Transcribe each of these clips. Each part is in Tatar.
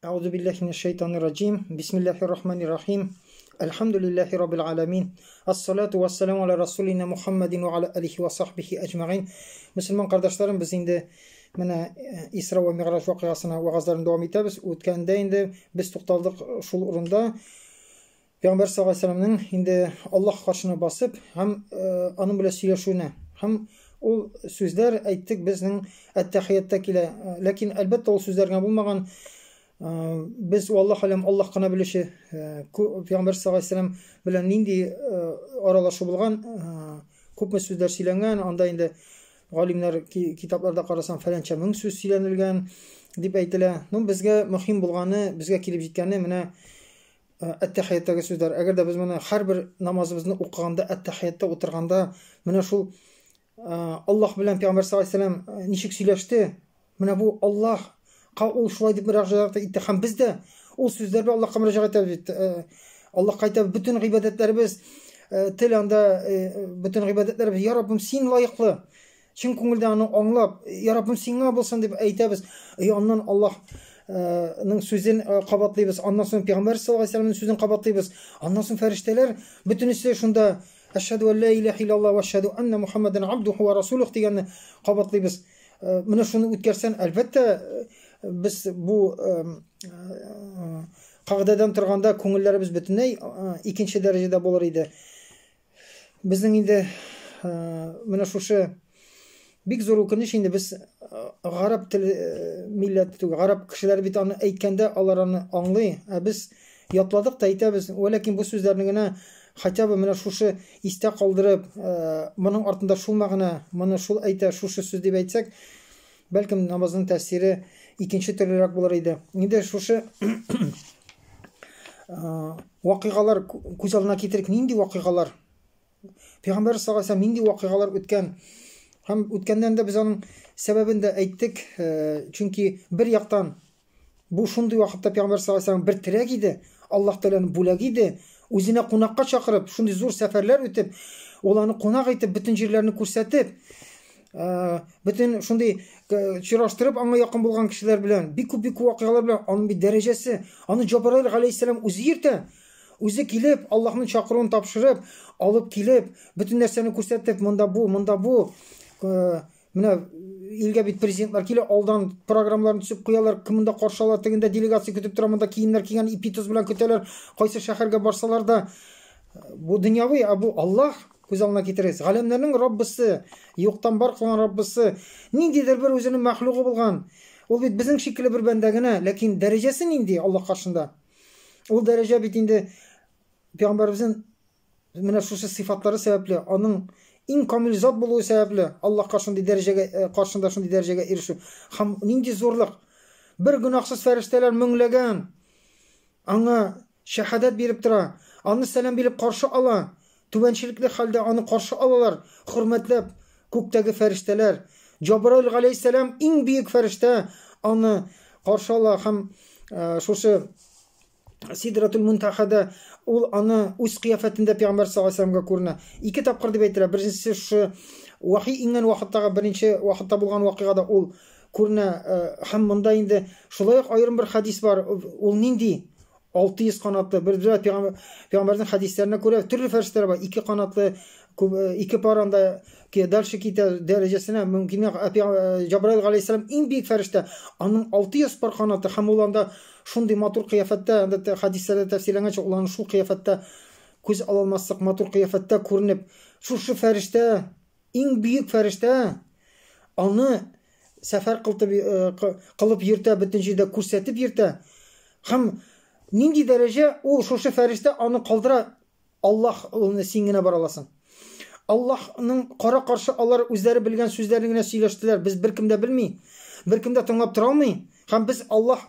Euzu billahi mineşşeytanirracim. Bismillahirrahmanirrahim. Elhamdülillahi rabbil alamin. Essalatu vesselamu ala rasulina Muhammedin ve ala alihi ve sahbihi ecmaîn. Müslüman kardeşlerim, biz indi mana İsra ve Mi'raj vakasına vaazlarını devam etamiz. O'tganda indi biz to'xtaldik şul o'rinda Peygamber sallallohu alayhi vasallamning indi Alloh qarshini bosib, ham onun bilan suylashuvni, ham o so'zlar aytdik bizning at-tahiyatdagilar. Lakin albatta o so'zlarga bo'lmagan biz vallohu alam Alloh qana bilishi Peygamber sallallohu alayhi vasallam bilan nindi aralashuv bo'lgan, ko'pmi so'zlar siylangan. Anda endi olimlar kitoblarda qarasam falancha ming so'z siylanilgan deb aytilar. Bizga muhim bo'lgani, bizga kelib yetgani mana at-tahiyatdagi so'zlar. Agarda biz mana har bir namozimizni o'qiganda, at-tahiyatda o'tirganda mana shu Alloh bilan Peygamber sallallohu alayhi vasallam nishik siylashdi, mana bu Alloh o şulay deb müracaat etdi. Ham bizde o sözlerle Allah'a müracaat etdi. Allah qayta bütün ibadetlerimiz tilanda bütün ibadetlerimiz ya Rabbim sen layıklı. Çin ko'ngildan onu anlap ya Rabbim senga bo'lsin deb aytamiz. Ondan Allah'ның sözün qabatlaymiz. Ondan so'ng Peygamber sallallohu alayhi vasallamning sözünü qabatlaymiz. Ondan so'ng farishtalar bütünüsü şunda eşhedü en la ilahe illallah ve eşhedü enne Muhammeden abduhu ve rasuluhu deganni qabatlaymiz. Mana shuni o'tkarsan albatta biz bu qoidadan turganda ko'ngillarimiz butunlay ikkinchi darajada bo'lar edi. Bizning endi mana shu big zo'r o'kinish, endi biz g'arab til millati, g'arab kishilar bitani aytganda ularni anglay, biz yodladik da aytamiz. Lekin bu so'zlarnigina hatto mana shu esda qoldirib, buning ortida shu ma'no, mana shu ayta shu so'z deb aytsak, balkim namozning ta'siri ikkinchi turliroq bo'lar edi. Endi shu voqealar ko'z oldina keltirib, nindi voqealar Peygamber sallallohu alayhi vasallam nindi voqealar o'tgan, ham o'tgandan da biz uning sababini da aytdik. Chunki bir yoqdan bu shunday vaqtda Peygamber sallallohu alayhi vasallam bir tirak edi, Alloh taolaning bo'lagi edi. O'zine qo'noqqa chaqirib, shunday zo'r safarlar o'tib, ularni qo'noq etib, butun yerlarni ko'rsatib, butun shunday chirashtirib, anga yaqin bo'lgan kishilar bilan, biku voqealar bilan uning bir darajasi, uni Jabroil alayhissalom o'zi yerda, o'zi kelib, Allohning chaqiruvini topshirib, olib kelib, butun narsani ko'rsatib, munda bu, mana ilga bit prezidentlar kelib, oldan programmalarni tuzib qo'yalar, kimda qarshi oladi deganda delegatsiya kutib turadi, kiyimlar kiygan ipituz bilan ko'talar, qaysi shaharga borsalar da bu dunyoviy, bu Alloh ko'z oldina keltirasiz. G'alamlarning Robbisi, yo'qdan bor qilgan Robbisi, nindidir bir o'zining maxluqi bo'lgan. U bizning shekilli bir bandagina, lekin darajasi nindi Alloh qarshida. U daraja bit endi Peygamberimizning mana shu sifatlari sababli, uning eng komil zot bo'luvi sababli Alloh qarshida shunday darajaga erishuv. Ham nindi zo'rliq. Bir gunohsiz farishtalar minglagan anga shahodat berib tura, uni salom berib qarshi ola, tubanchilikli holda uni qarshi olalar, hurmatlab ko'kdagi farishtalar. Jabroil alayhissalom eng buyuk farishta, uni qarshi ola, ham shu Sidratul Muntahada uni o'z qiyofatida Peygamber sallallohu alayhi vasallamga ko'rina. Ikki topqir deb aytdilar. Birinchisi shu vahiy ingan vaqtdagi birinchi vaqtda bo'lgan voqeada ul ko'rina. Ham bunda endi shulay ayrim bir hadis bor. Ul nindi 600 qanotli bir Peygamberning hadislarini ko'ra turli farishtalar bor. Ikki qanotli, ikki paranda dalshi kita darajasini mumkin. Jabroil alayhissalom eng buyuk farishta, uning 600 par qanoti, ham ulanda shunday motor qiyofatda, hadislarda tafsirlangancha ularni shu qiyofatda ko'z ololmaslik motor qiyofatda ko'rinib, shu farishta, eng buyuk farishta, uni safar qilib yurta, butun yerda ko'rsatib yurta. Ham nindi daraja u shu farishta uni qoldira, Alloh uni singina bor olasin. Allohning qora qarshi ular o'zlari bilgan so'zlarini siylashdilar. Biz bir kimda bilmay, bir kimda tinglab tura olmay. Ham biz Alloh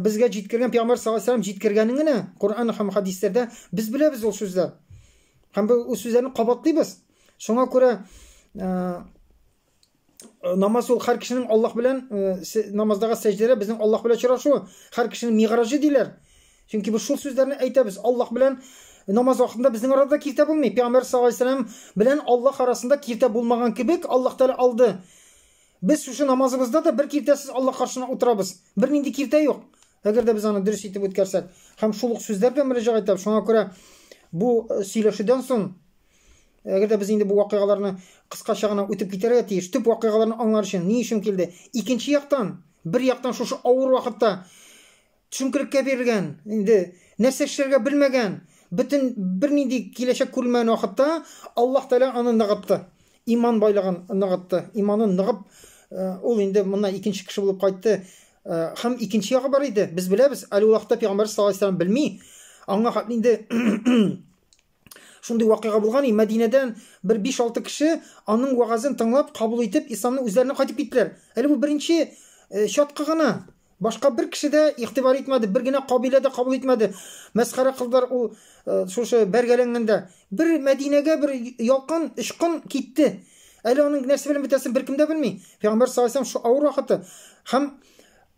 bizga yetkirgan Peygamber sallallohu alayhi vasallam yetkirganligini Qur'on ham hadislarda biz bilamiz o so'zlar. Ham bu so'zlarni qabatlaymiz. Shunga ko'ra namoz har kishining Alloh bilan namozdagi sajdalari bizning Alloh bilan uchrashuvi, har kishining mi'roji deylar. Chunki biz shu so'zlarni aytamiz. Alloh bilan namoz vaqtida bizning orada kirta bo'lmaydi. Peygamber sallallohu alayhi vasallam bilan Alloh arasida kirta bo'lmagan kibik Alloh taolo oldi. Biz şu namazımızda da bir kirtesiz Allah karşısına oturabız. Bir nindi kirte yok. Әгәр дә без аны дөрес итеп үткәрсәк, һәм шул ук сүзләр белән мөрәҗәгать итеп, шуңа күрә бу сөйләшүдән соң, әгәр дә без инде бу вакыйгаларны кыскача гына үтеп китәргә тиеш, төп вакыйгаларны аңлар өчен ни өчен килде? Икенче яктан, бер яктан шушы авыр вакытта төшенкелеккә бирелгән, инде нәрсә эшләргә белмәгән, бөтен бернинди киләчәк күрмәгән вакытта Аллаһ Тәала аны ныгытты. Иман байлыгын ныгытты. Иманын ныгып, ул инде моннан икенче кеше булып кайтты. Һәм икенче ягы бар иде. Без беләбез, әле вакытта Пәйгамбәр саллаллаһу алейһи ва саллям белми. Аңа хәтле инде шундый вакыйга булган, Мәдинәдән бер 5-6 кеше аның вагазын тыңлап, кабул итеп, исламны үзләренә кайтып киттеләр. Әле бу беренче чатқы гына. Башка бер кеше дә игътибар итмәде, бер генә кабилә дә кабул итмәде. Мәсхәрә кылдылар ул шушы бәргәләнгәндә. Бер Мәдинәгә бер ялкын, ышкын китте. Әле аның нәрсә белән бетәсен беркем дә белми. Пәйгамбәр саллаллаһу алейһи ва саллям шу авыр вакыты һәм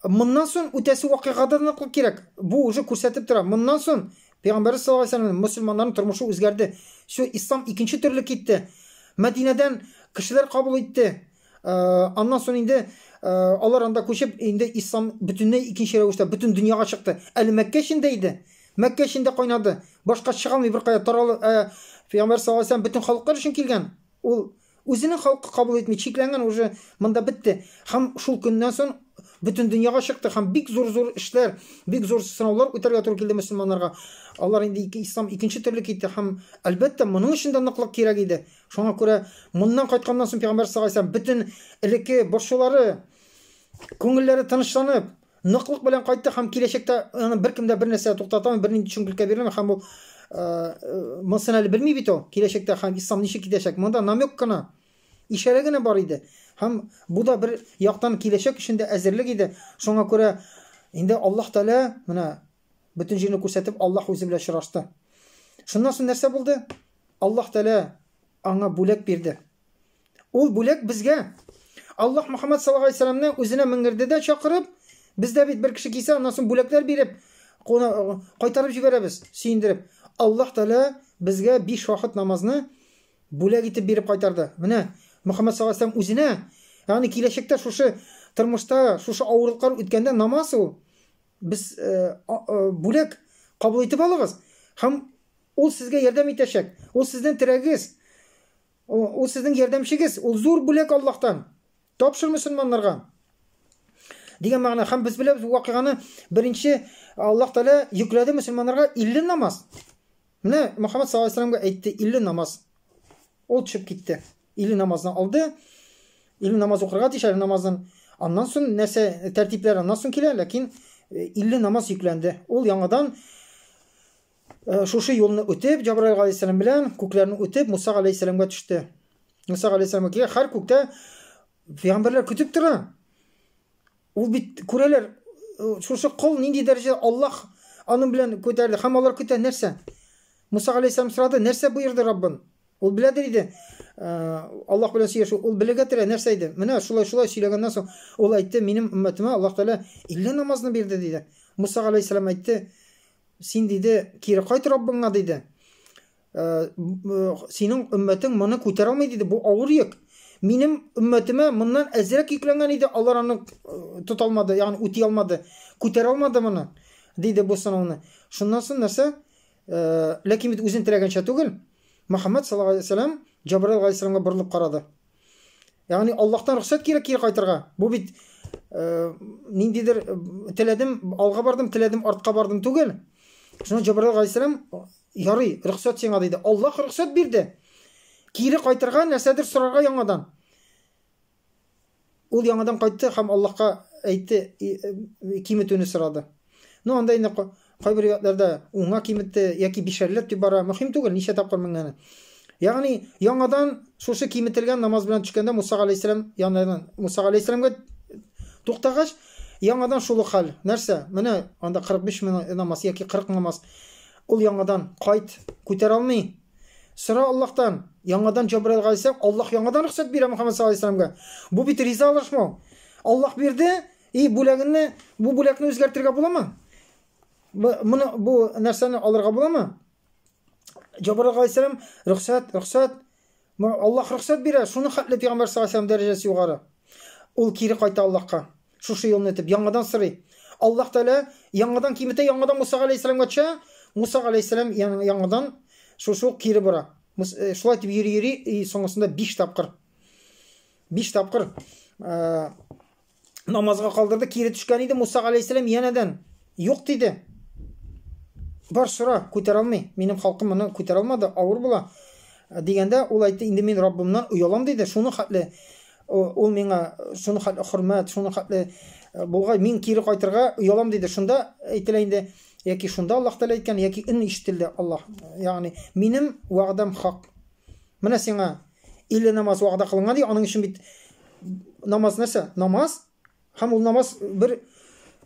моннан соң үтәсе вакыйгада ныклык кирәк. Бу уже күрсәтеп тора. Моннан соң Пәйгамбәр саллаллаһу алейһи ва саллям мөселманнарның тормышы үзгәрде. Шу ислам икенче төрле китте. Мәдинәдән кешеләр кабул итте. Аннан соң инде алар анда күчеп, инде ислам бөтенләй икенче рәвештә бөтен дөньяга чыкты. Әле Мәккә эчендә иде. Мәккә эчендә кайнады. Башка чыгылмый бер кая таралып, Пәйгамбәр саллаллаһу алейһи ва саллям бөтен халыклар өчен килгән. Ул үзенең халкы кабул итми, чикләнгән уже монда бетте. Һәм шул көннән соң бөтен дөньяга чыкты һәм бик зур эшләр, бик зур сынаулар үтәргә туры килде мөселманнарга. Алар инде ислам икенче төрле китте һәм әлбәттә моның өчен дә ныклык кирәк иде. Шуңа күрә моннан кайтканнан соң Пәйгамбәр саллаллаһу алейһи ва саллям бөтен элекке борчулары, күңелләре тынычланып, ныклык белән кайтты һәм киләчәктә аны беркем дә бер нәрсә туктатмый, бернинди төшенкелеккә бирелмәй һәм ул мосын әле белми бит ул. Киләчәктә һәм ислам ничек китәчәк? Монда намек кына, ишарә генә бар иде. Һәм бу да бер яктан киләчәк өчен дә әзерлек иде. Шуңа күрә инде Аллаһ Тәала менә бөтен җирне күрсәтеп, Аллаһ үзе белән очрашты. Шуннан соң нәрсә булды? Аллаһ Тәала аңа бүләк бирде. Ул бүләк безгә Аллаһ Мөхәммәд саллаллаһу алейһи ва саллямны үзенә меңгерде дә чакырып, бездә бит бер кеше кисә, аннан соң бүләкләр биреп, кайтарып җибәрәбез, сөендереп. Аллаһ Тәала безгә 5 вакыт намазны бүләк итеп биреп кайтарды. Менә Мөхәммәд саллаллаһу алейһи ва саллям үзенә, ягъни киләчәктә шушы тормышта, шушы авырлыклар үткәндә намаз ул без бүләк кабул итеп алыгыз. Һәм ул сезгә ярдәм итәчәк. Ул сезнең терәгез. Ул сезнең ярдәмчегез. Ул зур бүләк Аллаһтан. Тапшыр мөселманнарга. Дигән мәгънә. Һәм без беләбез вакыйганы беренче Аллаһ Тәала йөкләде мөселманнарга 50 намаз. Менә Мөхәммәд саллаллаһу алейһи ва саллямга әйтте 50 намаз. Ул төшеп китте. 50 намазны алды. 50 намаз укырга тиеш, намаздан. Аннан соң нәрсә тәртипләр аннан соң килә, ләкин 50 намаз йөкләнде. Ул яңадан шушы юлны үтеп, Җабраил алейһиссалам белән күкләрне үтеп, Муса алейһиссаламга төште. Муса алейһиссаламга һәр күктә пәйгамбәрләр көтеп тора. Ул бит күрәләр, шушы кол нинди дәрәҗәдә Аллаһ аның белән күтәрде. Һәм алар көтә нәрсә? Муса алейһиссалам сорады, нәрсә боерды Раббын? Ул беләдер иде. Аллаһ белән сөйләшү, ул белергә тирә нәрсә иде? Менә шулай сөйләгәннән соң ул әйтте, минем өммәтемә Аллаһ Тәала 50 намазны бирде диде. Муса алейһиссалам әйтте, син диде, кире кайт Раббыңа диде. Синең өммәтең моны күтәрә алмый диде, бу авыр йөк. Минем өммәтемә моннан әзрәк йөкләнгән иде, алар аны тота алмады, ягъни үти алмады, күтәрә алмады моны диде бу сынауны. Шуннан соң нәрсә? Ләкин бит үзен теләгәнчә түгел. Мөхәммәд саллаллаһу алейһи ва саллям Җабраил алейһиссаламга борылып карады. Ягъни Аллаһтан рөхсәт кирәк кире кайтырга. Бу бит ниндидер теләдем, алга бардым, теләдем, артка бардым түгел. Шуңа Җабраил алейһиссалам ярый, рөхсәт сиңа диде. Аллаһ рөхсәт бирде. Кире кайтырга, нәрсәдер сорарга яңадан. Ул яңадан кайтты һәм Аллаһка әйтте, киметүне сорады. Ну анда инде кайбер риwаятларда уңа киметте яки бишәрләп дип бара, мөһим түгел, ничә тапкыр меңгәне. Ягъни яңадан шушы киметелгән намаз белән төшкәндә Муса алейһиссалам янынан Муса алейһиссаламга туктагач, яңадан шул хәл. Нәрсә? Менә анда 45 мең намаз яки 40 намаз. Ул яңадан кайт, күтәрә алмый. Сора Аллаһтан. Яңадан Җабраил алейһиссалам, Аллаһ яңадан рөхсәт бирә Мөхәммәд саллаллаһу алейһи ва саллямга. Бу бит ризалашмау. Аллаһ бирде, бүләгенне, бу бүләкне үзгәртергә буламы? Бу нәрсәне алырга буламы? Җабраил алейһиссалам рөхсәт. Аллаһ рөхсәт бирә. Шуны хәтле Пәйгамбәр саллаллаһу алейһи ва саллям дәрәҗәсе югары. Ул кире кайта Аллаһка. Шушы юлны итеп яңадан сорый. Аллаһ Тәала яңадан кимете, яңадан Муса алейхиссаламга төшә. Муса алейхиссалам яңадан шушы кире бара. Шулай итеп йөри, соңгысында 5 тапкыр. 5 тапкыр намазга калдырды, кире төшкән иде. Муса алейхиссалам янәдән юк диде. Бар сора, күтәрә алмый. Минем халкым моны күтәрә алмады, авыр була. Дигәндә ул әйтте, инде мин Раббымнан уялам диде. Шуны хәтле ул миңа шуны хәтле хөрмәт, шуны хәтле булгай, мин кире кайтырга уялам диде. Шунда әйтелә инде, яки шунда Аллаһ Тәала әйткән, яки ин ишетелде Аллаһ. Ягъни минем вәгъдәм хак. Менә сиңа 50 намаз вәгъдә кылынган ди, аның өчен бит намаз нәрсә? Намаз һәм ул намаз бер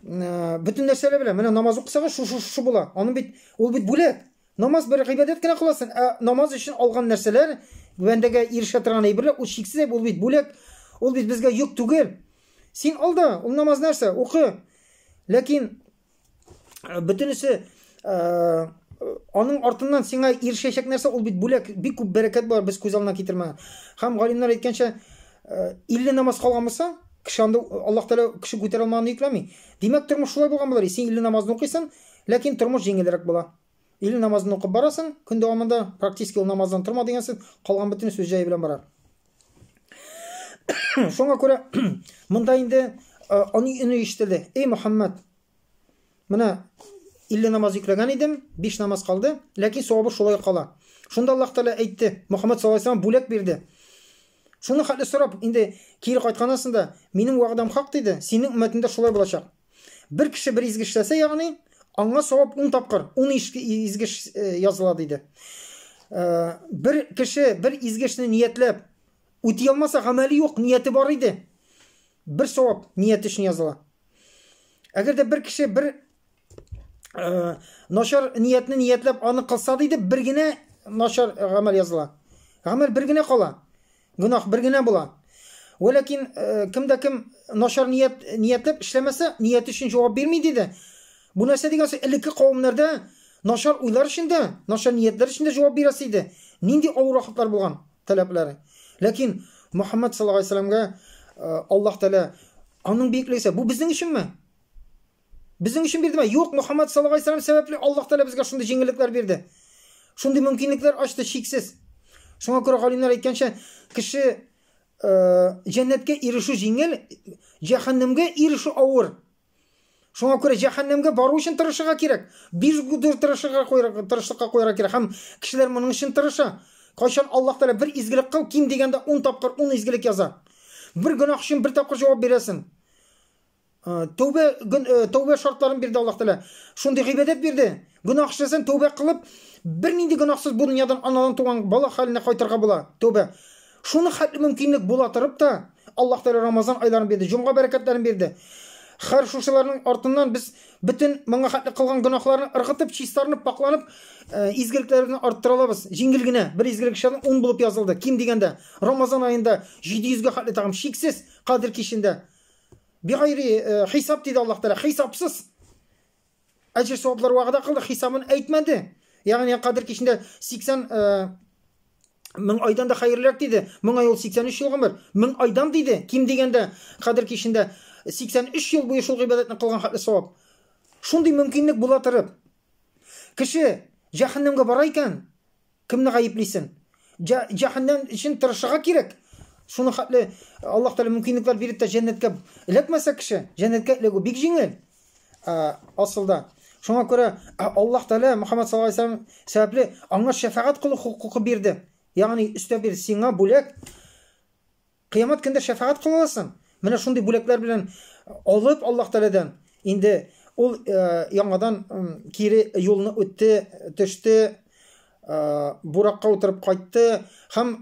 bütün нәрсәләр белән. Менә намаз укысагыз шу була. Аны бит ул бит бүләк. Намаз бер гыйбадәт кенә кыласың. Намаз өчен алган нәрсәләр бәндәгә ирешә торган әйберләр, ул шиксез, ул бит бүләк. Ул бит безгә юк түгел. Син алда, ул намаз нәрсә? Укы. Ләкин бөтенесе аның артыннан сиңа ирешәчәк нәрсә, ул бит бүләк. Бик күп бәрәкәт бар, без күз алдына китермәгән. Һәм галимнәр әйткәнчә 50 намаз калган булса, кеше анда Аллаһ Тәала кеше күтәрә алмаган йөкләми. Димәк, тормыш шулай булган булыр. Син 50 намазны укыйсың, ләкин тормыш җиңелрәк була. 50 намазны укып барасың, көн дәвамында практически ул намаздан торма дигәнсез, калган бөтен сүз җае белән барар. Шуңа күрә монда инде аны ишетелде. Эй Мөхәммәд, менә 50 намаз йөкләгән идем, 5 намаз калды, ләкин савабы шулай кала. Шунда Аллаһ Тәала әйтте, Мөхәммәд саллаллаһу алейһи ва саллям бүләк бирде. Шуны хәтле сорап, инде кире кайтканасында, минем вәгъдәм хак диде, синең уммәтеңдә шулай булачак. Бер кеше бер изге эшләсә, ягъни аңа савап 10 тапкыр, 10 изге языла диде. Бер кеше бер изге эшне ниятләп үти алмаса, гамәли юк, нияте бар иде. Бер савап ният өчен языла. Әгәр дә бер кеше бер начар ниятне ниятләп аны кылса диде, бер генә начар гамәл языла. Гамәл бер генә кала. Гынах бер генә була. Ләкин кемдә кем начар ниятләп эшләмәсә, ният өчен җавап бирми диде. Бу нәрсә дигәнсә, элекке кавымнарда начар уйлар өчен дә, начар ниятләр өчен дә җавап бирәсе иде. Нинди авыр вакытлар булган таләпләре. Ләкин Мөхәммәд саллаллаһу алейһи ва саллямга Аллаһ Тәала аның биеклесе, бу безнең өченме? Безнең өчен бирдеме? Юк, Мөхәммәд саллаллаһу алейһи ва саллям сәбәпле Аллаһ Тәала безгә шундый җиңеллекләр бирде. Шундый мөмкинлекләр ачты шиксез. Шуңа күрә галимнәр әйткәнчә, кеше җәннәткә ирешү җиңел, җәһәннәмгә ирешү авыр. Шуңа күрә җәһәннәмгә бару өчен тырышырга кирәк. 5 гүдер тырышлыкка куярга кирәк. Һәм кешеләр моның өчен тырыша. Кайчан Аллаһ Тәала бер изгелек кыл, ким дигәндә 10 тапкыр 10 изгелек яза. Бер гөнаһ өчен бер тапкыр җавап бирәсең. Тәүбә шартларын бирде Аллаһ Тәала. Шундый гыйбадәт бирде. Гөнаһ эшләсәң тәүбә кылып, бер нинди гөнаһсыз бу дөньядан анадан туган бала хәленә кайтырга була. Тәүбә. Шуны хәтле мөмкинлек була торып та, Аллаһ Тәала Рамазан айларын бирде, җомга бәрәкәтләрен бирде. Һәр шушыларның артыннан без бөтен моңа хәтле кылган гөнаһларны ыргытып, чистарынып, пакланып, изгелекләрне арттыра алабыз. Җиңел генә бер изгелек эшләгән 10 булып язылды. Ким дигәндә Рамазан аенда 700-гә хәтле тагым шиксез кадр кичендә. Бигайри хисап диде Аллаһ Тәала, хисапсыз. Әҗр саваплар вәгъдә кылды, хисабын әйтмәде. Ягъни кадр кичендә 80 1000 айдан да хәерлерәк диде. 1000 ай ул 83 ел гомер. 1000 айдан диде. Ким дигәндә кадр кичендә 83 ел буе шул гыйбадәтне кылган хәтле савап. Шундый мөмкинлек була торып, кеше җәһәннәмгә бара икән, кемне гаеплисен? Җәһәннәм өчен тырышырга кирәк. Шуны хәтле Аллаһ Тәала мөмкинлекләр биреп тә җәннәткә эләкмәсә кеше, җәннәткә эләгү бик җиңел. Асылда. Шуңа күрә Аллаһ Тәала Мөхәммәд саллаллаһу алейһи ва саллям сәбәпле аңа шәфаәт кылу хукукы бирде. Ягъни өстә бир сиңа бүләк. Кыямат көндә шәфаәт кыласың. Менә шундый бүләкләр белән алып Аллаһ Тәаләдән инде ул яңадан кире юлны үтте, төште, буракка утырып кайтты. Һәм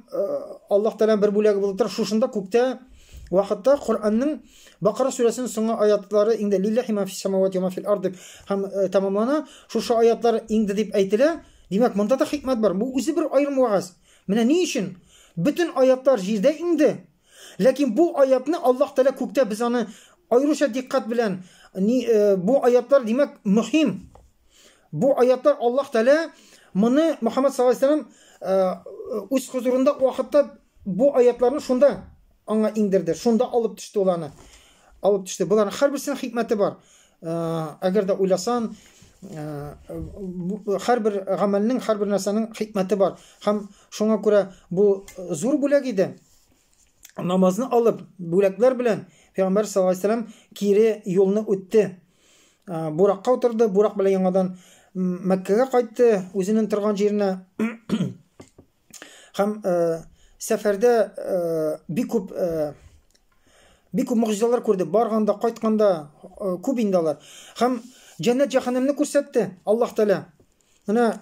Аллаһ Тәала бер бүләге булып тор, шушында күктә вакытта Куранның Бакара сүрәсенең соңгы аятлары инде лиллаһи ма фис самавати ва ма фил арди һәм тамамлана. Шушы аятлар инде дип әйтелә. Димәк, монда да хикмәт бар. Бу үзе бер аерым вагыз. Менә ни өчен? Бөтен аятлар җирдә инде. Ләкин бу аятны Аллаһ Тәала күктә без аны аеруча диккат белән бу аятлар димәк мөһим. Бу аятлар Аллаһ Тәала моны Мөхәммәд саллаллаһу алейһи ва саллям үз хузурында вакытта бу аятларны шунда аңа иңдерде. Шунда алып төште уларны. Алып төште. Буларның һәр берсенең хикмәте бар. Әгәр дә уйласан, һәрбер гамәлнең, һәрбер нәрсәнең хикмәте бар. Һәм шуңа күрә бу зур бүләк иде. Намазны алып, бүләкләр белән Пәйгамбәр саллаллаһу алейһи ва сәллям кире юлны үтте. Буракка утырды, бурак белән яңадан Мәккәгә кайтты, үзенең торган җиренә. Һәм сәфәрдә бик күп мөгъҗизалар күрде. Барганда, кайтканда күп инде алар. Һәм җәннәт җәһәннәмне күрсәтте Аллаһ Тәала. Менә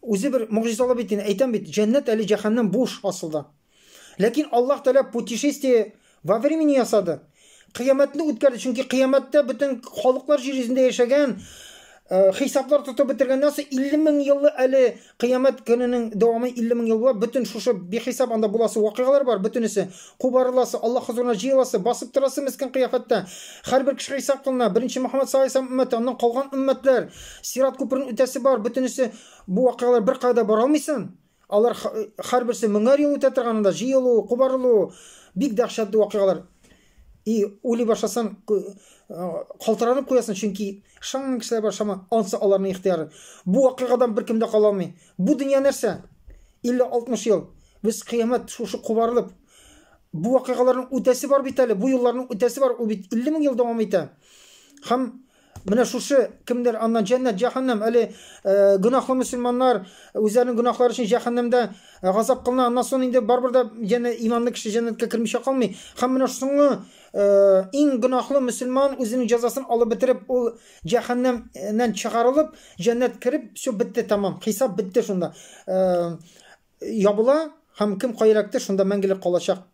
үзе бер мөгъҗизалы бит, әйтәм бит, җәннәт әле җәһәннәм буш асылда. Ләкин Аллаһ Тәала путешествие во времени ясады. Кыямәтне үткәрде, чөнки кыямәттә бөтен халыклар җир йөзендә яшәгән, хисаплар тотып бетергәннән соң 50 мең еллы әле кыямәт көненең дәвамы 50 мең ел була. Бөтен шушы бихисап анда буласы вакыйгалар бар, бөтенесе кубарыласы, Аллаһ хузурына җыеласы, басып торасы мескен кыяфәттә. Һәрбер кеше хисап кылына. Беренче Мөхәммәд саллаллаһу алейһи ва сәллям өммәте, аннан калган өммәтләр, Сират күперен үтәсе бар, бөтенесе бу вакыйгалар бер кайда бара алмыйсың. Алар һәрберсе меңәр ел үтә торганында җыелу, кубарылу, бик дәһшәтле вакыйгалар. Уйлый башласаң, калтыранып куясың, чөнки шаң кешеләр бар, шама ансы аларның ихтыяры. Бу вакыйгадан беркем дә кала алмый. Бу дөнья нәрсә? 50-60 ел. Без кыямәт шушы кубарылып, бу вакыйгаларның үтәсе бар бит әле, бу елларның үтәсе бар, ул бит 50 мең ел дәвам итә. Һәм менә шушы кемдер аннан җәннәт, җәһәннәм, әле гөнаһлы мөселманнар үзләренең гөнаһлары өчен җәһәннәмдә газап кылына, аннан соң инде барбер да иманлы кеше җәннәткә кирмичә калмый. Һәм менә шуңы иң гөнаһлы мөселман үзенең җәзасын алып бетереп, ул җәһәннәмнән чыгарылып, җәннәт кирип, все бетте, тамам. Хисап бетте шунда. Ябыла һәм кем кайракты шунда мәңгелек калачак.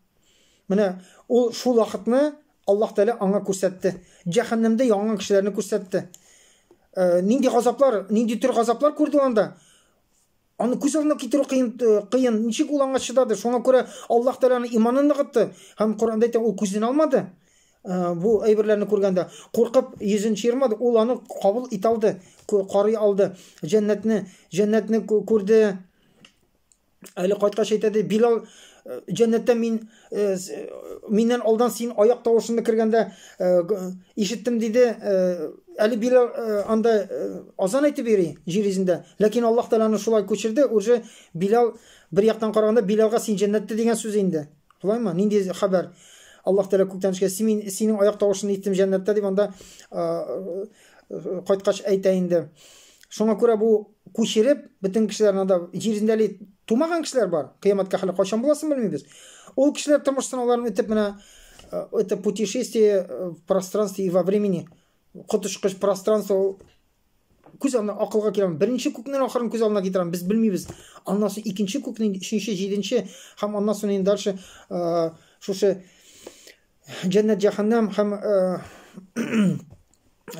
Менә ул шул вакытны Аллаһ Тәала аңа күрсәтте. Җәһәннәмдә янган кешеләрне күрсәтте. Нинди газаплар, нинди төр газаплар күрде анда? Аны күз алдына китерү кыен. Ничек ул аңа чыдады? Шуңа күрә Аллаһ Тәаланың иманын ныгытты. Һәм Коръәндә әйтә, ул күзен алмады. Бу әйберләрне күргәндә куркып йөзен чирмады. Ул аны кабул ит алды, карый алды. Җәннәтне күрде. Әле кайткач әйтәде, Билал, җәннәттә миннән алдан син аяк тавышыңны кергәндә ишеттем диде. Әле Билал анда азан әйтеп йөри җир йөзендә. Ләкин Аллаһ Тәаланы шулай күчерде. Уже Билал бер яктан караганда Билалга син җәннәттә дигән сүз инде. Шулаймы? Нинди хәбәр? Аллаһ Тәала күктән төшкән, синең аяк тавышыңны иттем җәннәттә дип анда кайткач әйтә инде. Шуңа күрә бу күчереп бөтен кешеләрне анда җир йөзендә тумаган кешеләр бар. Кыямәткә хәле кайчан буласын белмибез. Ул кешеләр тормыш сынауларын үтеп менә это путешествие в пространстве и во времени. Котышкыч пространство күз алдына акылга килгән. Беренче күкнең ахырын күз алдына китерәм. Без белмибез. Аннан соң икенче күкнең 3нче, 7нче һәм аннан соң инде дальше шушы җәннәт, җәһәннәм һәм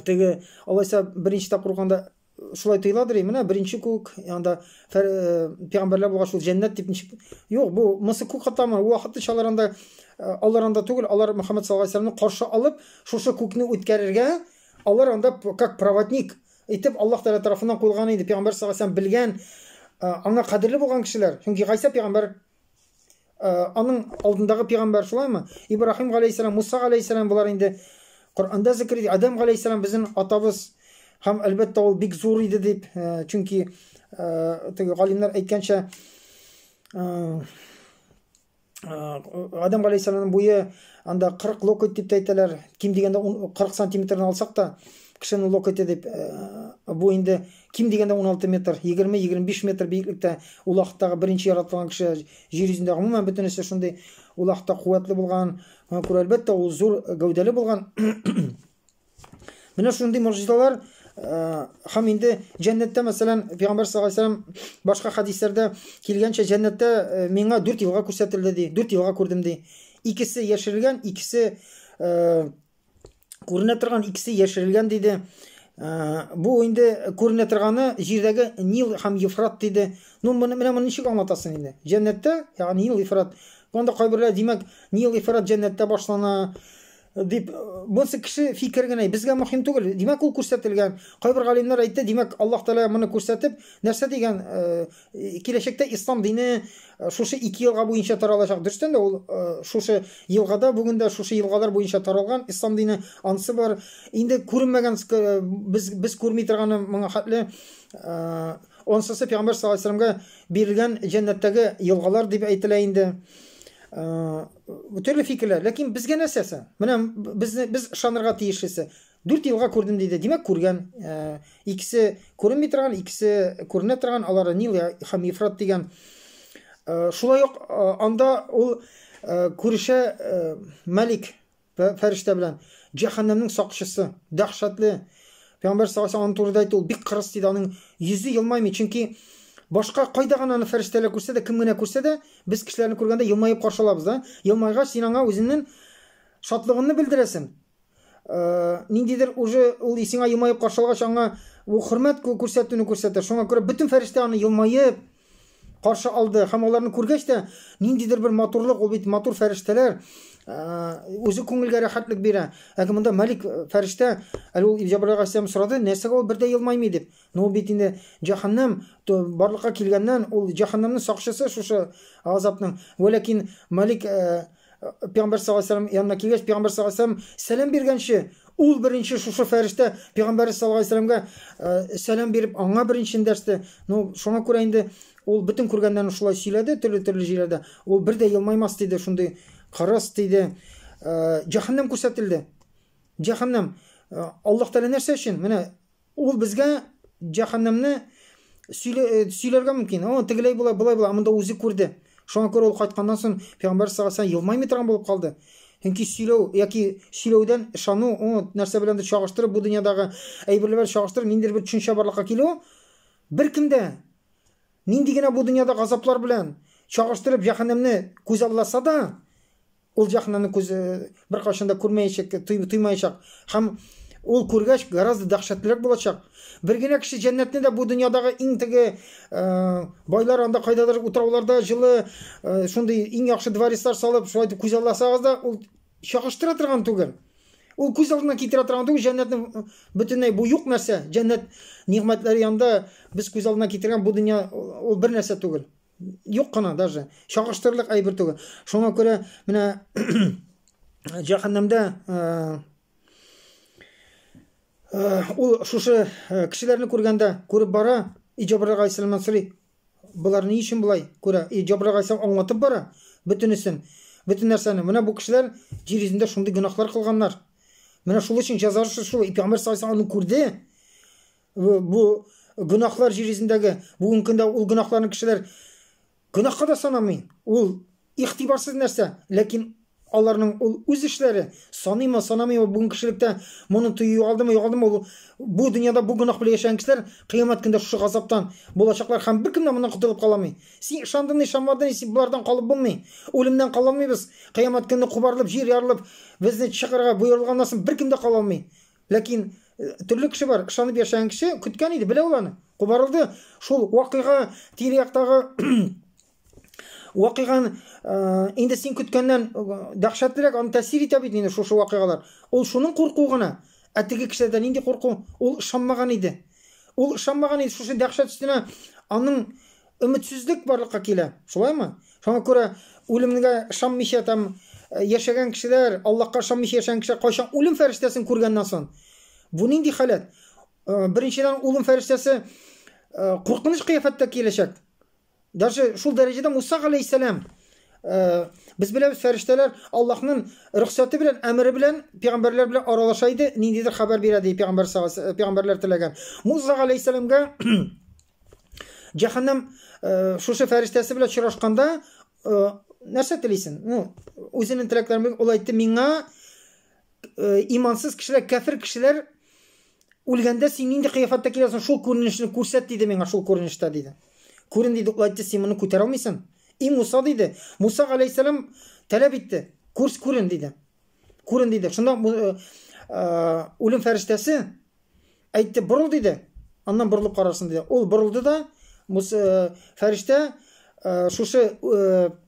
теге алайса беренче тапкыр курганда шулай тыйладыр. Менә беренче күк, анда пәйгамбәрләр булган шул җәннәт дип ничек. Юк, бу мысы күк хатамы. Ул вакытта чаларында аларында түгел, алар Мөхәммәд саллаллаһу алейһи ва сәлләмне каршы алып, шушы күкне үткәрергә алар анда как проводник итеп Аллаһ Тәала тарафыннан куелган иде. Пәйгамбәр саллаллаһу алейһи ва сәлләм белгән, аңа кадерле булган кешеләр. Чөнки Гайса пәйгамбәр аның алдындагы пәйгамбәр, шулаймы? Ибраһим галәйһиссәлам, Муса галәйһиссәлам булар инде. Коръәндә зикр итә. Адам галәйһиссәлам безнең атабыз. Һәм әлбәттә ул бик зур иде дип, чөнки теге галимнәр әйткәнчә Адам галәйһиссәламның буе анда 40 локоть дип әйтәләр. Ким дигәндә 40 сантиметрны алсак та кешенең локоте дип, бу инде ким дигәндә 16 метр, 20-25 метр биеклектә ул вакыттагы беренче яратылган кеше җир йөзендә гомумән бөтенесе шундый ул вакытта куәтле булган, әлбәттә ул зур гәүдәле булган. Менә шундый мөгъҗизалар. Һәм инде җәннәттә мәсәлән Пәйгамбәр саллаллаһу алейһи ва сәлләм башка хадисләрдә килгәнчә җәннәттә миңа 4 елга күрсәтелде ди. 4 елга күрдем ди. Икесе яшерелгән, икесе күренә торган, икесе яшерелгән диде. Бу инде күренә торганы җирдәге Нил һәм Ефрат диде. Ну менә моны ничек аңлатасың инде? Җәннәттә, ягъни Нил, Ефрат. Анда кайберләр димәк Нил, Ефрат җәннәттә башлана. дип, монсы кеше фикер генә, безгә мөһим түгел. Димәк, ул күрсәтелгән. Кайбер галимнәр әйтте, димәк, Аллаһ Тәгалә моны күрсәтеп, нәрсә дигән, киләчәктә ислам дине шушы 2 елга буенча таралачак. Дөрестән дә ул шушы елгада, бүген дә шушы елгалар буенча таралган ислам дине ансы бар. Инде күренмәгән, без күрми торганы моңа хәтле онсысы Пәйгамбәр саллаллаһу алейһи ва сәлләмгә бирелгән җәннәттәге елгалар дип әйтелә инде. Төрле фикерләр, ләкин безгә нәрсәсе? Менә без ышанырга тиешлесе. 4 елга күрдем диде. Димәк, күргән. Икесе күренми торган, икесе күренә торган, алар Нил һәм Ефрат дигән. Шулай ук анда ул күрешә Мәлик фәрештә белән. Җәһәннәмнең сакчысы, дәһшәтле. Пәйгамбәр саллаллаһу алейһи ва сәлләм турыда әйтте, ул бик кырыс диде, аның йөзе елмаймый, чөнки башка кайда гына аны фәрештәләр күрсә дә, кем генә күрсә дә, без кешеләрне күргәндә елмаеп каршылабыз да. Елмайгач, син аңа үзеңнең шатлыгыңны белдерәсең. Ниндидер уже ул сиңа елмаеп каршылагач, аңа ул хөрмәт күрсәтүне күрсәтә. Шуңа күрә бөтен фәрештә аны елмаеп каршы алды. Һәм аларны күргәч тә, ниндидер бер матурлык, ул бит матур фәрештәләр, үзе күңелгә рәхәтлек бирә. Әгәр монда Мәлик фәрештә, ул Җабраил алейһиссалам сорады, нәрсәгә ул бердә елмаймый дип. Ну бит инде җәһәннәм барлыкка килгәннән, ул җәһәннәмнең сакчысы шушы азапның. Ләкин Мәлик Пәйгамбәр саллаллаһу алейһи ва сәлләм янына килгәч, Пәйгамбәр саллаллаһу алейһи ва сәлләм сәлам биргәнче, ул беренче шушы фәрештә Пәйгамбәр саллаллаһу алейһи ва сәлләмгә сәлам биреп, аңа беренче дәрсте. Ну шуңа күрә инде ул бөтен күргәннәрен шулай сөйләде, төрле җирдә. Ул бердә елмаймас диде, шундый кырыс диде. Җәһәннәм күрсәтелде. Җәһәннәм. Аллаһ Тәгалә нәрсә өчен? Менә ул безгә җәһәннәмне сөйләргә мөмкин. Тегеләй була, булай була, монда үзе күрде. Шуңа күрә ул кайтканнан соң Пәйгамбәр саллаллаһу алейһи ва сәлләм елмаймый торган булып калды. Чөнки сөйләү яки сөйләүдән ышану, нәрсә белән дә чагыштырып, бу дөньядагы әйберләр чагыштырып, ниндидер бер төшенчә барлыкка килү, беркемдә нинди генә бу дөньяда газаплар белән чагыштырып җәһәннәмне күз алласа да, ул җәһәннәмне күз беркайчан да күрмәячәк, тоймаячак. Һәм ул күргәч гораздо дәһшәтлерәк булачак. Бер генә кеше җәннәтне дә бу дөньядагы иң теге байлар анда кайдадыр утрауларда җылы, шундый иң яхшы дворецлар салып, шулай дип күз алласагыз да, ул чагыштыра торган түгел. Ул күз алдына китерә торган түгел, җәннәтнең бөтенләй бу юк нәрсә. Җәннәт нигъмәтләре янында без күз алдына китергән бу дөнья ул бер нәрсә түгел. Юк кына даже. Чагыштырырлык әйбер түгел. Шуңа күрә менә җәһәннәмдә ул шушы кешеләрне күргәндә күреп бара, Җабраил алейһиссаламнан сорый, булар ни өчен булай күрә? Җабраил алейһиссалам аңлатып бара бөтенесен, бөтен нәрсәне. Менә бу кешеләр җир йөзендә шундый гөнаһлар кылганнар. Менә шул өчен җәзасы шул. Пәйгамбәр саллаллаһу алейһи ва сәлләм күрде. Бу гөнаһлар җир йөзендәге, бүгенге көндә ул гөнаһларны кешеләр гөнаһка да санамый. Ул игътибарсыз нәрсә, ләкин аларның ул үз эшләре саныймы, санамыймы бүгенге кешелектә моны тыю алдымы, югалдымы, ул бу дөньяда бу гөнаһ белән яшәгән кешеләр кыямәт көндә шушы газаптан булачаклар һәм беркем дә моннан котылып каламый. Син ышандың, ышанмадың, син булардан калып булмый. Үлемнән калалмыйбыз. Кыямәт көнне кубарылып, җир ярылып, безне чыгарга буйрылганнан соң беркем дә калалмый. Ләкин төрле кеше бар, ышанып яшәгән кеше көткән иде, белә ул аны. Кубарылды. Шул вакыйга тирәяктагы вакыйган инде син көткәннән дәһшәтлерәк аны тәэсир итә бит инде шушы вакыйгалар. Ул шуның куркуы гына. Теге кешеләрдә нинди курку? Ул ышанмаган иде. Ул ышанмаган иде. Шушы дәһшәт өстенә аның өметсезлек барлыкка килә. Шулаймы? Шуңа күрә үлемгә ышанмыйча там яшәгән кешеләр, Аллаһка ышанмыйча яшәгән кешеләр кайчан үлем фәрештәсен күргәннән соң, бу нинди халат? Беренчедән үлем фәрештәсе куркыныч кыяфәттә киләчәк. Даже шул дәрәҗәдә Муса алейһиссалам, без беләбез, фәрештәләр Аллаһның рөхсәте белән, әмере белән пәйгамбәрләр белән аралаша иде, ниндидер хәбәр бирә ди пәйгамбәрләр теләгән. Муса алейһиссаламга җәһәннәм шушы фәрештәсе белән очрашканда нәрсә телисең? Үзенең теләкләрен ул әйтте, миңа имансыз кешеләр, кафир кешеләр үлгәндә син нинди кыяфәттә киләсең, шул күренешне күрсәт диде миңа, шул күренештә диде. Күрен диде, ул әйтте, син моны күтәрә алмыйсың. И Муса диде. Муса алейһиссалам таләп итте. Күрен диде. Күрен диде. Шунда үлем фәрештәсе әйтте, борыл диде. Аннан борылып карарсың диде. Ул борылды да, Муса фәрештә шушы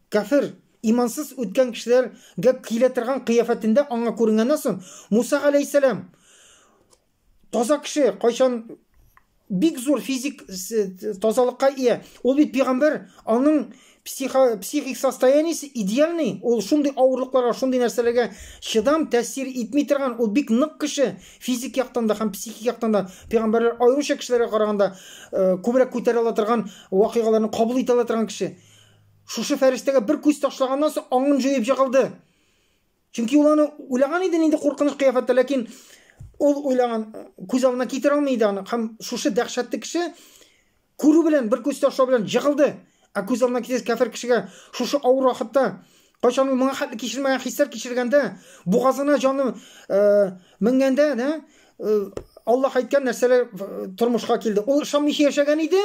кафир имансыз өткен кішілерге киле тұрған қияфетінде аңа көрінгеннен соң Муса алейхиссалам таза кіші, қайшан бик зор физик тазалыққа ие. Ол бит пейғамбар, аның психик состояниясы идеальный. Ол шундай ауырлықларға, шундай нәрселерге шыдам тәсір етмей тұрған. Ол бик нық кіші физик яқтан да һәм психик яқтан да пейғамбарлар айрықша кішілерге қарағанда көбірек көтере ала тұрған, уақиғаларын қабыл ете ала тұрған кіші. Шушы фәрештеге бір көз ташлағаннан соң аңын жойып жығылды. Чөнки ол аны ойлаған иде инде қорқыныш қияфәтте, ләкин ол ойлаған көз алдына кетіре алмайды аны. Һәм шушы дәһшәтле кеше көру белән, бір көз ташлау белән жығылды. Ә көз алдына кетер кәфир кешегә шушы авыр вакытта кайчан моңа хәтле кичермәгән хисләр кичергәндә, бугазына җаны менгәндә, Аллаһ әйткән нәрсәләр тормышка килде. Ул шаммичә яшәгән иде,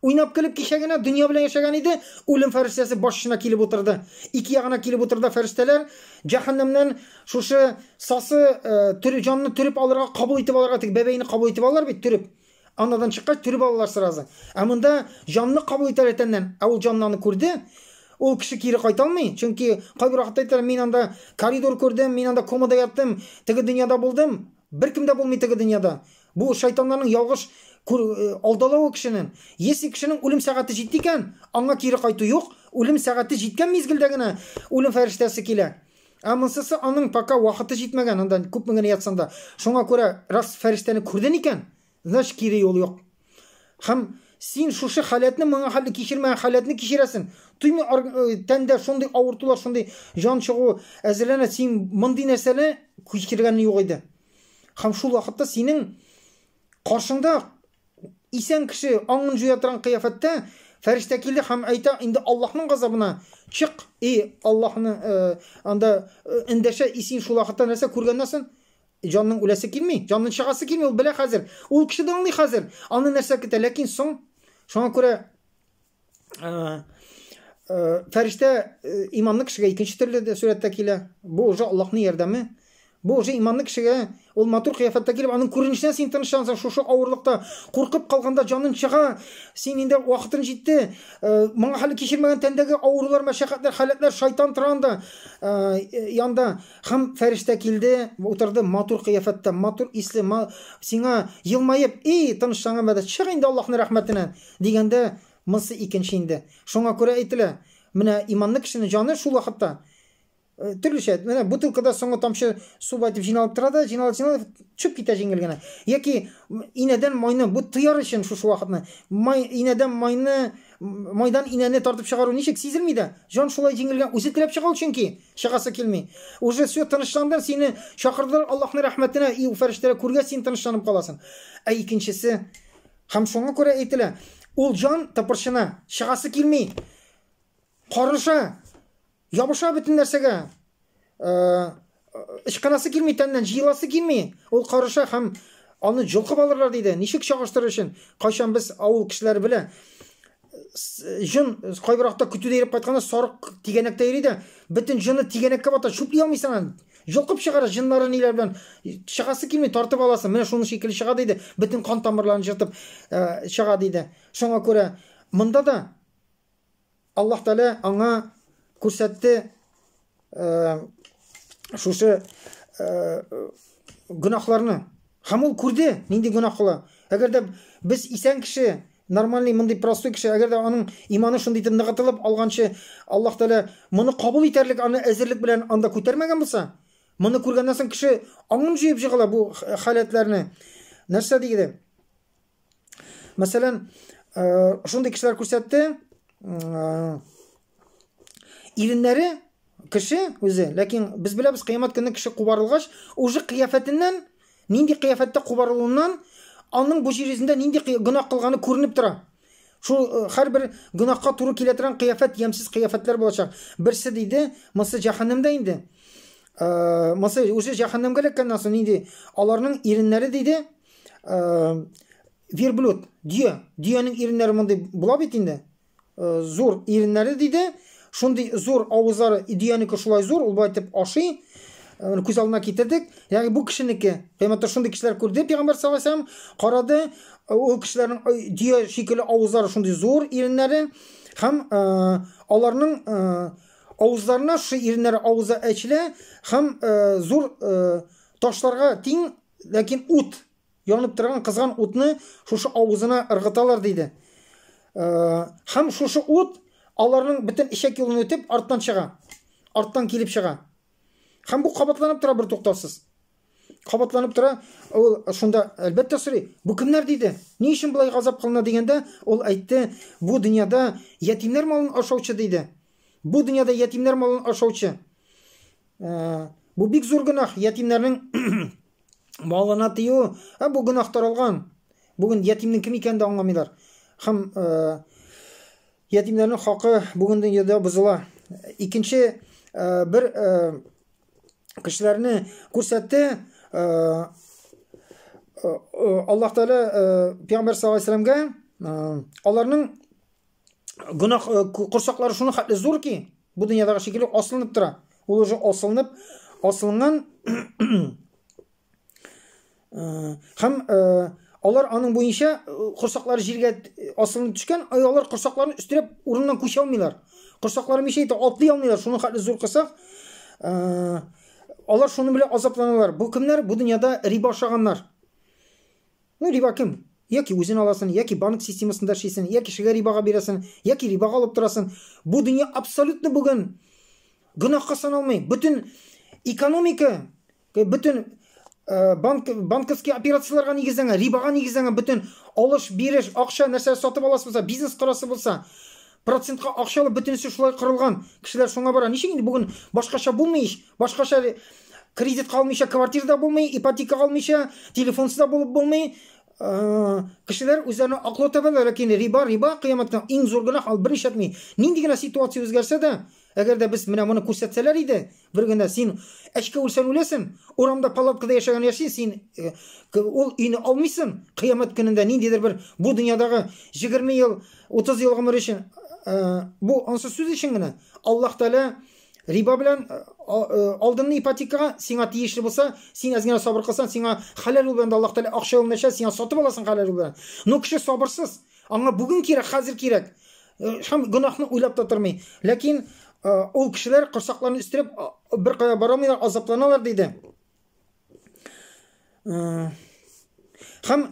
уйнап көлеп кичәгенә дөнья белән яшәгән иде, үлем фәрештәсе башына килеп утырды. Ике ягына килеп утырды фәрештәләр, җәһәннәмнән шушы сасы җанны төреп алырга, кабул итеп алырга, тик бәбәйне кабул итеп алалар бит, төреп. Анадан чыккач төреп алалар сразу. Ә монда җанны кабул итәрәтәннән, ә ул җаннаны күрде. Ул кеше кире кайта алмый. Чөнки кайбер вакытта әйтәләр, мин анда коридор күрдем, мин анда комада яттым, теге дөньяда булдым. Беркем дә булмый теге дөньяда. Бу шайтаннарның ялгыш алдалауы кешенең. Если кешенең үлем сәгате җитте икән, аңа кире кайту юк. Үлем сәгате җиткән мизгелдә генә үлем фәрештәсе килә. Ә монсысы аның пока вакыты җитмәгән, анда күпме генә ятсанда. Шуңа күрә раз фәрештәне күрден икән, значит кире юл юк. Һәм син шушы халәтне, моңа хәле кичермәгән халәтне кичерәсең. Туймый тәндә шундый авыртулар, шундый җан чыгу әзерләнә, син мондый нәрсәне кичергән юк иде. Һәм шул вакытта синең каршыңда исән кеше аңын җуя торган кыяфәттә фәрештә килде һәм әйтә, инде Аллаһның газабына чык. Аллаһны анда эндәшә, син шул вакытта нәрсә күргәннән соң җанның үләсе килми, җанның чыгасы килми, ул белә хәзер. Ул кеше дә аңлый хәзер. Аны нәрсә көтә, ләкин соң шуңа күрә фәрештә иманлы кешегә икенче төрле сурәттә килә. Бу уже Аллаһның ярдәме. Бу уже иманлы кешегә ул матур кыяфәттә килеп, аның күренешенә син тынычлансаң, шушы авырлыкта куркып калганда җаның чыга, син инде вакытың җитте, моңа хәле кичермәгән тәндәге авырулар, мәшәкатьләр, хәләтләр, шайтан торганда янда һәм фәрештә килде, утырды матур кыяфәттә, матур исле, сиңа елмаеп, тынычланган мәдә чык инде Аллаһның рәхмәтенә дигәндә, монсы икенче инде. Шуңа күрә әйтелә, менә иманлы кешенең җаны шул вакытта төрлечә, менә бутылкада соңгы тамчы су байтып җыйналып тора да, җыйналып чүп китә җиңел генә. Яки инәдән майны, бу тыяр өчен шушы вакытны, инәдән майдан инәне тартып чыгару ничек сизелми дә. Җан шулай җиңелгән, үзе теләп чыга ул, чөнки чыгасы килми. Уже все тынычландан, сине чакырдылар Аллаһның рәхмәтенә, и фәрештәләр күргә, син тынычланып каласың. Ә икенчесе, һәм шуңа күрә әйтелә, ул җан тыпырчына, чыгасы килми. Карыша ябыша бөтен нәрсәгә. Ычкынасы килми, тәннән җыеласы килми. Ул карыша һәм аны җылкып алырлар диде. Ничек чагыштырыр өчен? Кайчан без авыл кешеләре белә җын кайбер вакытта көтүдә йөреп кайтканда сарык тигәнәктә йөри дә, бөтен җыны тигәнәккә бата, чүп алмыйсың аны. Җылкып чыгара җыннары ниләр белән. Чыгасы килми, тартып аласың. Менә шуны шикелле чыга диде. Бөтен кан тамырларын җыртып чыга диде. Шуңа күрә монда да Аллаһ Тәала аңа күрсәтте шушы гөнаһларны. Һәм ул күрде нинди гөнаһ кыла. Әгәр дә без исән кеше, нормальный мондый простой кеше, әгәр дә аның иманы шундый ныгытылып алганчы, Аллаһ Тәала моны кабул итәрлек, аны әзерлек белән анда күтәрмәгән булса, моны күргәннән соң кеше аңын җыеп җыгыла бу халәтләрне. Нәрсә диде? Мәсәлән, шундый кешеләр күрсәтте, иреннәре кеше үзе, ләкин без беләбез, кыямәт көнне кеше кубарылгач, уже кыяфәтеннән, нинди кыяфәттә кубарылуыннан, аның бу җир йөзендә нинди гөнаһ кылганы күренеп тора. Шул һәрбер гөнаһка туры килә торган кыяфәт, ямсыз кыяфәтләр булачак. Берсе диде, монсы җәһәннәмдә инде. Монсы уже җәһәннәмгә эләккәннән соң инде аларның иреннәре диде, верблюд, дөянең иреннәре мондай була бит инде. Зур иреннәре диде. Шундый зур авызлары, дөянеке шулай зур, ул байтып ашый. Күз алдына китердек. Ягъни бу кешенеке. Кыямәттә шундый кешеләр күрде, Пәйгамбәр саллаллаһу алейһи ва саллям карады, ул кешеләрнең дөя шикелле авызлары, шундый зур иреннәре һәм аларның Авызларына шу иреннәре авызы әчелә һәм зур ташларга тиң, ләкин ут янып торган кызган утны шушы авызына ыргыталар диде. Һәм шушы ут аларның бөтен ишәк юлын үтеп арттан чыга. Арттан килеп чыга. Һәм бу кабатланып тора бер туктаусыз. Кабатланып тора. Ул шунда әлбәттә сорый. Бу кемнәр диде? Ни өчен булай газап кылына дигәндә, ул әйтте, бу дөньяда ятимнәр малын ашаучы диде. Бу дөньяда ятимнәр малын ашаучы. Бу бик зур гынах, ятимнәрнең малына тию, бу гынах таралган. Бүген ятимнең кем икәнен дә аңламыйлар. Һәм ятимнәрнең хакы бүген дөньяда бозыла. Икенче бер кешеләрне күрсәтте. Аллаһ Тәгалә Пәйгамбәр саллаллаһу алейһи ва сәлламгә аларның гынах курсаклары шуны хәтле зур ки, бу дөньядагы шикелле асылынып тора. Ул уже асылынган һәм алар аның буенча курсаклары җиргә асылынып төшкән, алар курсакларны үстереп урыннан күчә алмыйлар. Курсаклары мишәйтә атлый алмыйлар, шуны хәтле зур кысак. Алар шуны белән азапланалар. Бу кемнәр? Бу дөньяда риба ашаганнар. Риба кем? Яки үзен аласың, яки банк системасында эшлисең, яки кешегә рибага бирәсең, яки рибага алып торасың. Бу дөнья абсолютно бүген гынахка саналмый. Бүтән экономика, бүтән банковский операцияларга нигезләнгән, рибага нигезләнгән, бүтән алыш, биреш, акча нәрсә сатып аласы булса, бизнес карасы булса, процентка акчалы бүтәнесе шулай кырылган. Кешеләр шуңа бара. Ничек инде бүген башкача булмый, башкача кредит калмыйча, квартирада булмый, ипотека калмыйча, телефонсыз да булып булмый. Кешеләр үзләренә аклы табалар, ләкин риба кыямәттә иң зур гынах, ал берничә әйтми. Нинди генә ситуация үзгәрсә дә, әгәр дә без менә моны күрсәтсәләр иде, бер генә син әчкә үлсәң, урамда палаткада яшәгән яши, син ул өйне алмыйсың. Кыямәт көнендә ниндидер бер бу дөньядагы 20 ел, 30 ел гомер өчен бу ансыз сүз өчен генә Аллаһ Тәгалә риба белән алдынны ипотекага сиңа тиешле булса, син әзгенә сабыр кылсаң, сиңа халал белән Аллаһ Тәгалә акча юлынча сиңа сатып аласың халал белән. Но кеше сабырсыз, аңа бүген кирәк, хәзер кирәк. Һәм гынахны уйлап та тормый. Ләкин ул кешеләр кырсакларны үстереп бер кая барамыйлар, азапланалар диде. Һәм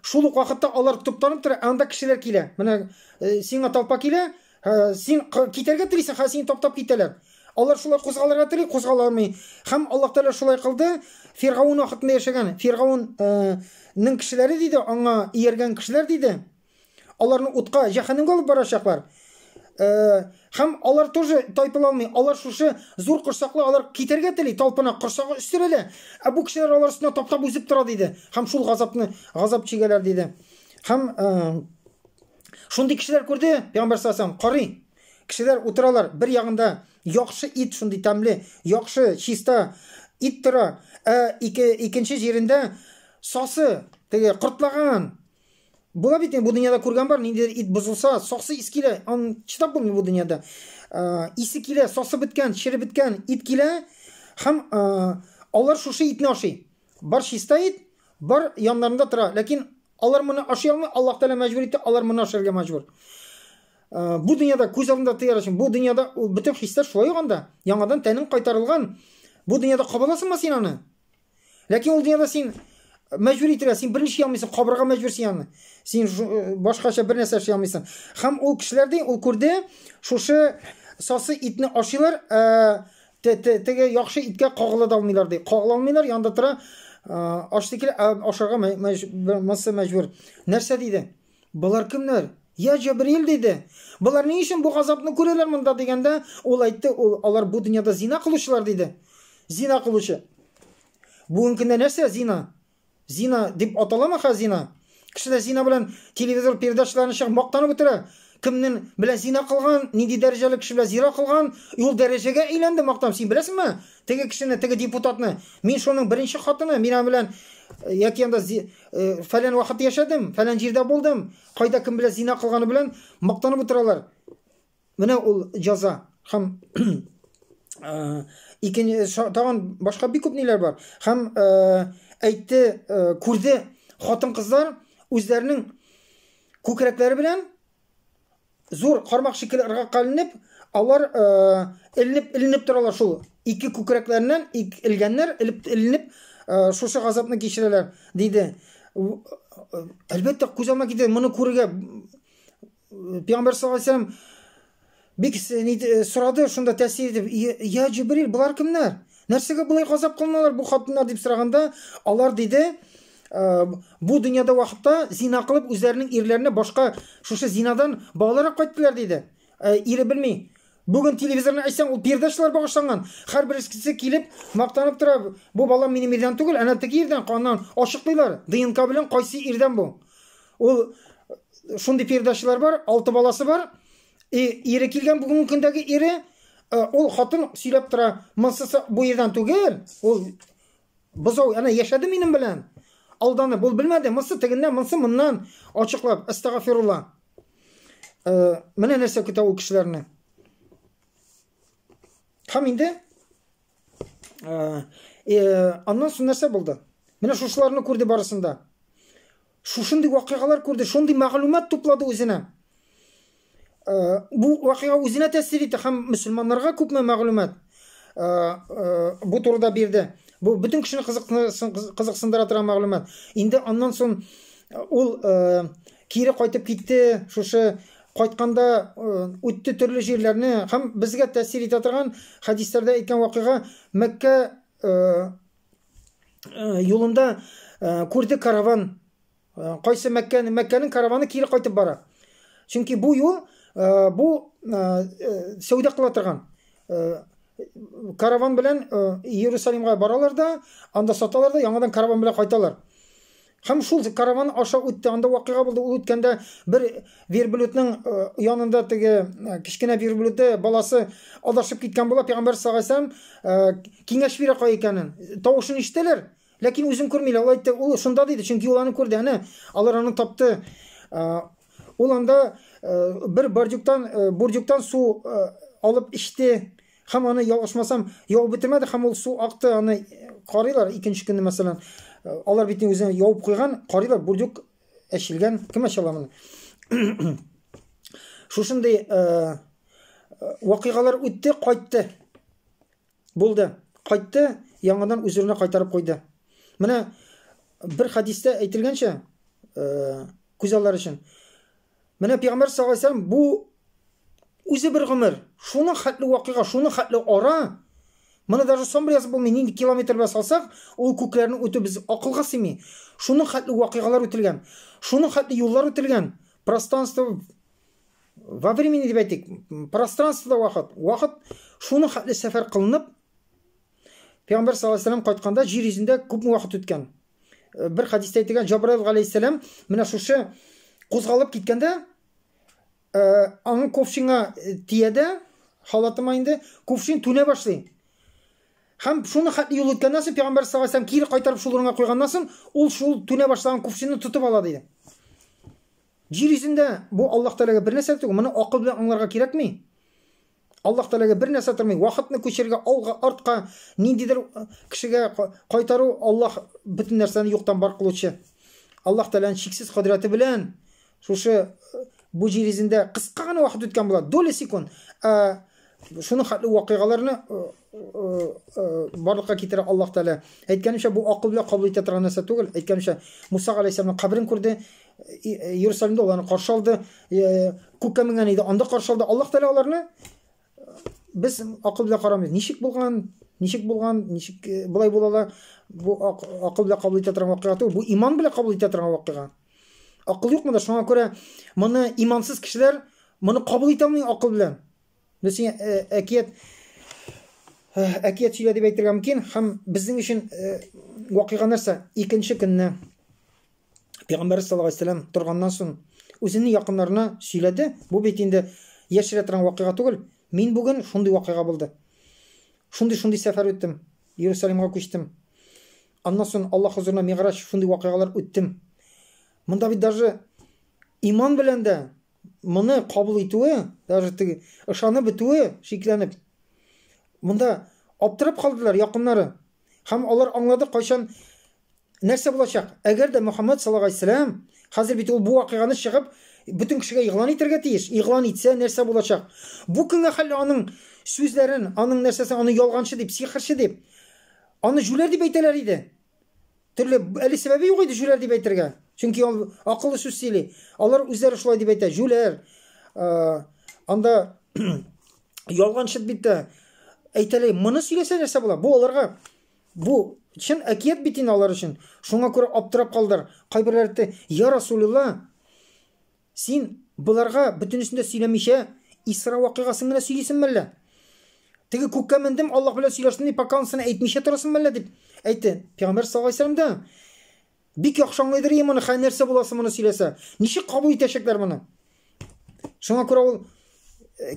шул ук вакытта алар туптанып тора, анда кешеләр килә. Менә сиңа толпа килә, син китәргә телисең, һәм син таптап китәләр. Алар шулай кузгалырга тели, кузгала алмый. Һәм Аллаһ Тәгалә шулай кылды. Фиргаун вакытында яшәгән, Фиргаунның кешеләре диде, аңа ияргән кешеләр диде. Аларны утка, җәһәннәмгә алып барачаклар. Һәм алар тоже тайпыла алмый. Алар шушы зур кырсаклы, алар китәргә тели, талпына кырсагы үстерәләр. Бу кешеләр алар өстенә таптап үзеп тора диде. Һәм шул газап чигәләр диде. Һәм шундый кешеләр күрде, Пәйгамбәр саллаллаһу алейһи ва сәллям карый. Кешеләр утыралар, бер ягында яхшы ит, шундый тәмле, яхшы, чиста ит тора. Икенче җирендә сасы, теге кыртлаган. Була бит, бу дөньяда күргән бар, ниндидер ит бозылса, сасы ис килә, ан читап булмый бу дөньяда. Исе килә, сасы беткән, чире беткән ит килә, һәм алар шушы итне ашый. Бар чиста ит, бар яннарында тора, ләкин алар моны ашый алмый, Аллаһ Тәгалә мәҗбүр итте, алар моны ашарга мәҗбүр. Бу дөньяда күз алдында тыяр өчен, бу дөньяда бөтен хисләр шулай яганда, яңадан тәнең кайтарылган. Бу дөньяда кабаласыңмы син аны? Ләкин ул дөньяда син мәҗбүр итәргә, син берничә алмыйсың, кабырга мәҗбүр син аны. Син башкача бер нәрсә эшли алмыйсың. Һәм ул кешеләрдә ул күрде, шушы сасы итне ашыйлар, теге яхшы иткә кагыла да алмыйлар ди. Кагыла алмыйлар, янда тора, ашты килә, ашарга мәҗбүр. Нәрсә диде? Булар кемнәр? Я Җабрил диде. Булар ни өчен бу газапны күрәләр монда дигәндә, ул әйтте, алар бу дөньяда зина кылучылар диде. Зина кылучы. Бүген көндә нәрсә зина? Зина дип аталамы хазина? Кешеләр зина белән телевизор передачаларын чыгып мактанып утыра. Кемнең белән зина кылган, нинди дәрәҗәле кеше белән зина кылган, ул дәрәҗәгә әйләнде мактам. Син беләсеңме? Теге кешене, теге депутатны, мин шуның беренче хатыны, мин белән яки анда фәлән вакыт яшәдем, фәлән җирдә булдым. Кайда кем белән зина кылганы белән мактанып утыралар. Менә ул җәза. Һәм тагын башка бик күп ниләр бар. Һәм әйтте, күрде хатын-кызлар үзләренең күкрәкләре белән зур кармак шикелле ыргакка алынып, алар ілініп тұралар шул. Ике күкірәкләрінен ілгәннәр ілініп шушы газапны кешерәләр дейді. Әлбәттә күз алдына китә, моны күрергә Пәйгамбәр саллаллаху алейхи ва саллям бик сорады, шунда тәэсир итеп, я Җибрил, булар кемнәр? Нәрсәгә болай газап кылыналар бу хатыннар дип сораганда, алар диде, бу дөньяда вакытта зина кылып үзләренең ирләренә башка шушы зинадан балалар кайттылар диде. Ире белми. Бүген телевизорны әйтсәң, ул пердашлар багышланган. Һәр берсе килеп мактанып тора, бу бала минем ирдән түгел, әнә теге ирдән каннан ачыклыйлар. ДНК белән кайсы ирдән бу? Ул шундый пердашлар бар, 6 баласы бар. Ире килгән бүгенге көндәге ире, ул хатын сөйләп тора, монсы бу ирдән түгел. Ул бозау әнә яшәде минем белән. Алданы бул белмәде, монсы тегеннән, монсы моннан ачыклап, астагфирулла. Менә нәрсә көтә ул кешеләрне. Һәм инде аннан соң нәрсә булды? Менә шушыларны күрде барысында. Шушындый вакыйгалар күрде, шундый мәгълүмат туплады үзенә. Бу вакыйга үзенә тәэсир итте һәм мөселманнарга күпме мәгълүмат бу турыда бирде. Бу бүтән кешене кызыксындыра торган мәгълүмат. Инде аннан соң ул кире кайтып китте, шушы кайтканда үтте төрле җирләрне һәм безгә тәэсир итә торган хадисләрдә әйткән вакыйга Мәккә юлында күрде караван. Кайсы Мәккәнең караваны кире кайтып бара. Чөнки бу юл бу сәүдә кыла торган. Караван белән Иерусалимга баралар да, анда саталар да, яңадан караван белән кайталар. Һәм шул караван аша үтте, анда вакыйга булды. Ул үткәндә бер верблюдның янында теге кичкенә верблюды баласы адашып киткән була. Пәйгамбәр саллаллаху алейхи ва саллям киңәш бирә кай икәнен. Тавышын ишетәләр, ләкин үзен күрмиләр. Ул әйтте, ул шунда диде, чөнки ул аны күрде. Әнә алар аны тапты. Ул анда бер бурҗуктан су алып ичте. Һәм аны ялгышмасам, явып бетермәде, һәм ул су акты. Аны карыйлар икенче көнне мәсәлән. Алар битен үзенә явып куйган, карыйлар, бурҗук әчилгән. Кем әчә ала моны? Шушындый вакыйгалар үтте, кайтты. Булды. Кайтты, яңадан үзенә кайтарып куйды. Менә бер хадистә әйтелгәнчә, күз аллары өчен. Менә Пәйгамбәр саллаллаху алейхи ва саллям бу үзе бер гомер, шуның хәтле вакыйга, шуның хәтле ара. Моны даже сом бер язып булмый, нинди километрлар салсак, ул күкләрне үтү без акылга сыймый. Шуның хәтле вакыйгалар үтелгән. Шуның хәтле юллар үтелгән. Пространство во времени дип әйтик. Пространствода вакыт шуның хәтле сәфәр кылынып, Пәйгамбәр саллаллаху алейхи ва саллям кайтканда җир йөзендә күп вакыт үткән. Бер хадистә әйтелгән, Җабраил алейхиссалам менә шушы кузгалып киткәндә, аның ковшиңа тиядә, халатыма инде ковшин түнә башлый. Һәм шуны хәтле юл үткәннән соң Пәйгамбәр саллаллаху алейхи ва саллям кире кайтарып шул урынга куйганнан соң, ул шул түнә башлаган ковшинны тотып ала диде. Җир йөзендә бу Аллаһ Тәгаләгә бер нәрсә түгел, моны акыл белән аңларга кирәкми. Аллаһ Тәгаләгә бер нәрсә тормый, вакытны күчерергә, алга, артка, ниндидер кешегә кайтару, Аллаһ бөтен нәрсәне юктан бар кылучы. Аллаһ Тәгаләнең чиксез кудрәте белән шушы бу җир йөзендә кыска гына вакыт үткән була, доля секунд. Шуның хәтле вакыйгаларны барлыкка китерә Аллаһ Тәгалә. Әйткәнемчә, бу акыл белән кабул итә торган нәрсә түгел. Әйткәнемчә, Муса алейхиссаламның кабрын күрде, Иерусалимдә аларны каршы алды, күккә менгән иде, анда каршы алды. Аллаһ Тәгалә аларны без акыл белән карамыйбыз. Ничек булган, ничек булай булалар? Бу акыл белән кабул итә торган вакыйга түгел, бу иман белән кабул итә торган вакыйга. Акыл юкмы да, шуңа күрә моны имансыз кешеләр моны кабул итә алмый акыл белән. Безнең әкият сөйлә дип әйтергә мөмкин, һәм безнең өчен вакыйга нәрсә? Икенче көнне Пәйгамбәр саллаллаху алейхи ва саллям торганнан соң үзенең якыннарына сөйләде. Бу бит инде яшерә торган вакыйга түгел. Мин бүген шундый вакыйга булды. Шундый сәфәр үттем. Иерусалимга күчтем. Аннан соң Аллаһ хузурына миграҗ, шундый вакыйгалар үттем. Монда бит даже иман белән дә моны кабул итүе, даже теге ышанып бетүе, шикләнеп. Монда аптырап калдылар якыннары. Һәм алар аңлады кайчан нәрсә булачак. Әгәр дә Мөхәммәд саллаллаһу алейхи ва саллям хәзер бит ул бу вакыйганы чыгып бүтін кішіге иғлан итергә тиеш. Иғлан итсә нәрсә булачак? Бу көнгә хәлле аның сүзләрен, аның нәрсәсен, аны ялганчы дип, сихерче дип, аны жүләр дип әйтәләр иде. Төрле әле сәбәбе юк иде жүләр дип әйтергә. Чөнки ул акыллы сүз сөйли. Алар үзләре шулай дип әйтә. Жүләр. Анда ялганчы бит әйтәләр. Моны сөйләсә нәрсә була? Бу аларга бу чын әкият бит инде алар өчен. Шуңа күрә аптырап калдылар. Кайберләре әйтте: "Я Расулулла, син буларга бөтенесен дә сөйләмичә Исра вакыйгасын гына сөйлисеңме әллә? Теге күккә мендем, Аллаһ белән сөйләштем дип пакансыны әйтмичә торасыңмы әллә?" дип әйтте. Пәйгамбер саллаллаһу алейһи ва сәлләм бик яхшы аңлыйдыр моны, һәр нәрсә буласы моны сөйләсә. Ничек кабул итәчәкләр моны? Шуңа күрә ул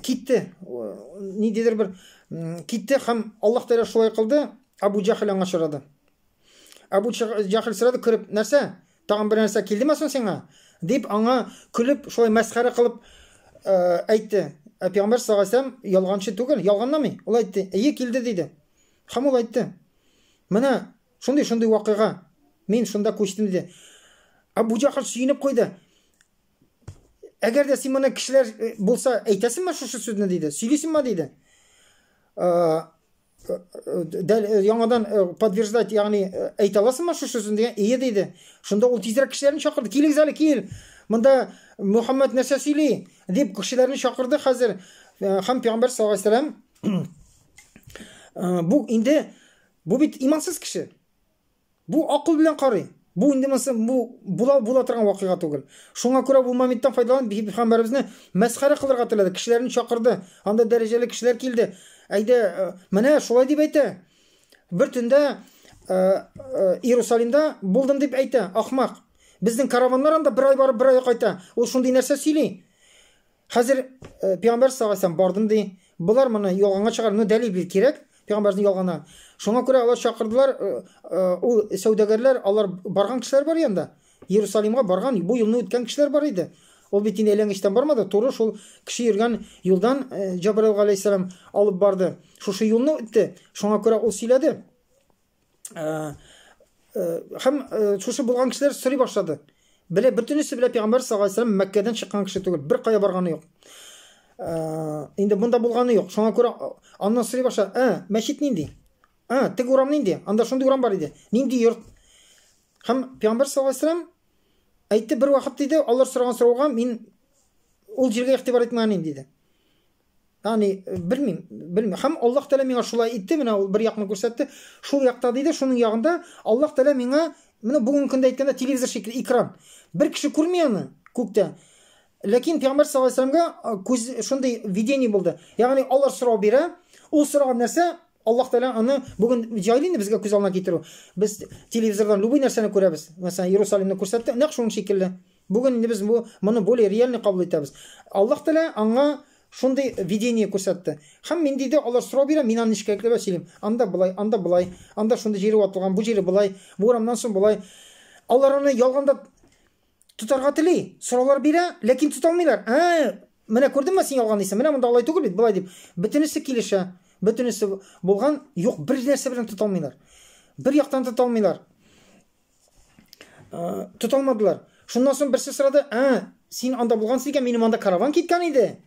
китте. Нидер бер китте һәм Аллаһ Тәгалә шулай кылды. Абу Джахл аңа очрады. Абу Джахл сорады, күреп, нәрсә? Тагын бер нәрсә килдеме соң сиңа? Дип аңа күлеп, шулай мәсхәрә кылып әйтте. Пәйгамбер саллаллаһу алейһи ва сәлләм ялганчы түгел, ялганламый. Ул әйтте: "Әйе, килде" диде. Һәм ул әйтте: "Менә шундый вакыйга, мин шунда күчтем" диде. Абу Джахл сөйнеп куйды. Әгәр дә син моны кешеләр булса, әйтәсеңме шушы сүзне диде. Сөйлисеңме диде. Яңадан подтверждать, ягъни әйтә аласыңмы шушы сүзне дигән? "Әйе" диде. Шунда ул тизрәк кешеләрне чакырды. "Килегез әле, кил. Монда Мөхәммәд нәрсә сөйли?" дип кешеләрне чакырды хәзер. Һәм Пәйгамбер саллаллаһу алейһи ва сәлләм бу бит имансыз кеше. Бу акыл белән карый. Бу инде була торган вакыйга түгел. Шуңа күрә бу моменттан файдаланып Пәйгамбәребезне мәсхәрә кылырга теләде. Кешеләрне чакырды. Анда дәрәҗәле кешеләр килде. Әйдә, менә шулай дип әйтә. Бер төндә Иерусалимда булдым дип әйтә. Ахмак. Безнең караваннар анда бер ай барып, бер ай кайта. Ул шундый нәрсә сөйли. Хәзер Пәйгамбер саллаллаһу алейһи ва сәлләм бардым ди. Булар моны ялганга чыгар. Ну дәлил бир кирәк. Пәйгамбәрнең ялгана. Шуңа күрә алар чакырдылар. Ул сәүдәгәрләр, алар барган кешеләр бар янда. Иерусалимга барган, бу елны үткән кешеләр бар иде. Ул бит инде әйләнгечтән бармады. Туры шул кеше йөргән юлдан Җабраил алейһиссалам алып барды. Шушы юлны үтте. Шуңа күрә ул сөйләде. Һәм шушы булган кешеләр сорый башлады. Белә, бөтенесе белә Пәйгамбер саллаллаһу алейһи ва сәлләм Мәккәдән чыккан кеше түгел. Бер кая барганы юк. Инде монда булганы юк. Шуңа күрә аннан сорый башлады. Мәчет нинди? Теге урам нинди? Анда шундый урам бар иде. Нинди йорт? Һәм Пәйгамбер саллаллаһу алейһи ва сәлләм әйтте бер вакыт диде, алар сораган сорауга мин ул җиргә игътибар итмәгәнмен диде. Яни белмим. Һәм Аллаһ Тәгалә миңа шулай итте, менә ул бер якны күрсәтте. Шул якта диде, шуның ягында Аллаһ Тәгалә миңа менә бүгенге көндә әйткәндә телевизор шикелле экран. Бер кеше күрми аны күктә. Ләкин Пәйгамбер саллаллаһу алейһи ва сәлләмгә күз шундый видение булды. Ягъни алар сорау бирә, ул сораган нәрсә Аллаһ Тәгалә аны бүген җайлы безгә күз алдына китерү. Без телевизордан любой нәрсәне күрәбез. Мәсәлән, Иерусалимны күрсәтте, нәкъ шуның шикелле. Бүген инде без моны более реальный кабул итәбез. Аллаһ Тәгалә аңа шундый видение күрсәтте. Һәм мин диде, алар сорау бирә, мин аны ничек әйтеп сөйлим. Анда булай, анда булай, анда шундый җире ватылган, бу җире булай, бу урамнан соң булай. Алар аны ялганда тутарга тели, сораулар бирә, ләкин тута алмыйлар. Менә күрдеңме син ялган дисең, менә монда алай түгел бит, булай дип. Бөтенесе килешә. Бөтенесе булган, юк, бер нәрсә белән тута алмыйлар. Бер яктан тута алмыйлар. Тута алмадылар. Шуннан соң берсе сорады: "Син анда булгансың икән, минем анда караван киткән иде.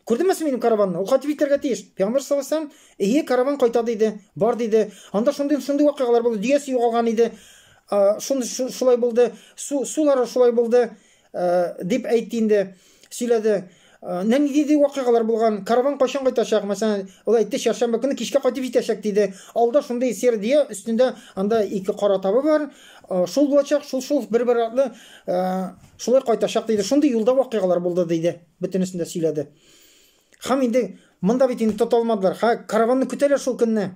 Күрдеңме син минем караванны? Ул кайтып итәргә тиеш." Пәйгамбер саллаллаһу алейһи ва сәлләм: "Әйе, караван кайта" диде. Бар диде. Анда шундый вакыйгалар булды. Дөясе югалган иде. Шулай булды. Сулары шулай булды дип әйтте инде. Сөйләде. Нинди вакыйгалар булган? Караван кайчан кайтачак? Мәсәлән, ул әйтте, чаршамбы көне кичкә кайтып җитәчәк диде. Алда шундый сердия, өстендә анда ике кара табы бар. Шул булачак, шул бер-бер атлы шулай кайтачак диде. Шундый юлда вакыйгалар булды диде. Бөтенесен дә сөйләде. Һәм инде монда бит инде тота алмадылар. Караванны көтәләр шул көнне.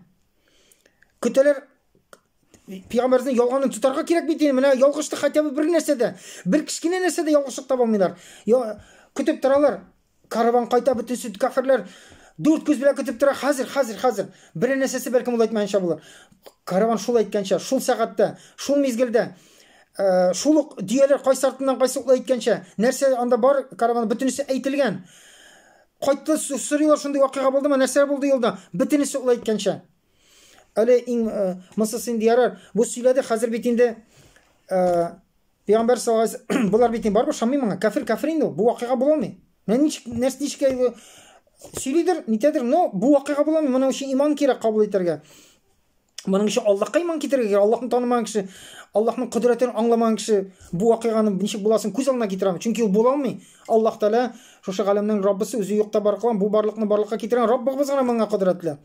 Көтәләр. Пәйгамбәрнең ялганын тутарга кирәк бит инде. Менә ялгышты хәтта бер нәрсәдә, бер кичкенә нәрсәдә ялгышлык таба алмыйлар. Көтеп торалар. Караван кайта, бөтенсе кафирләр 4 күз белән көтеп тора. Хәзер. Бер нәрсәсе бәлкем ул әйтмәенчә булыр. Караван шул әйткәнчә, шул сәгатьтә, шул мизгелдә, шул ук дөяләр кайсы артыннан кайсы ул әйткәнчә, нәрсә анда бар, караван бөтенесе әйтелгән. Кайтты, сорыйлар, шундый вакыйга булдымы, нәрсә булды юлда, бөтенесе ул әйткәнчә. Әле иң мысысын диярар, бу сөйләде, хәзер бит инде Peygamber sallallahu aleyhi ve sellem bular бит барбы шамый маңа кәфир инде бу вакыйга була алмый. Мен ничек сөйлидер, нитәдер, но бу вакыйга була алмый. Моның өчен иман кирәк кабул итәргә. Моның өчен Аллаһка иман китерергә, Аллаһны танымаган кеше, Аллаһның кодрәтен аңламаган кеше бу вакыйганы ничек буласын күз алдына китерә. Чөнки ул була алмый. Аллаһ Таала шушы галәмнең Раббысы үзе юкта бар кылган, бу барлыкны барлыкка китергән Раббыбыз гына моңа кодрәтле.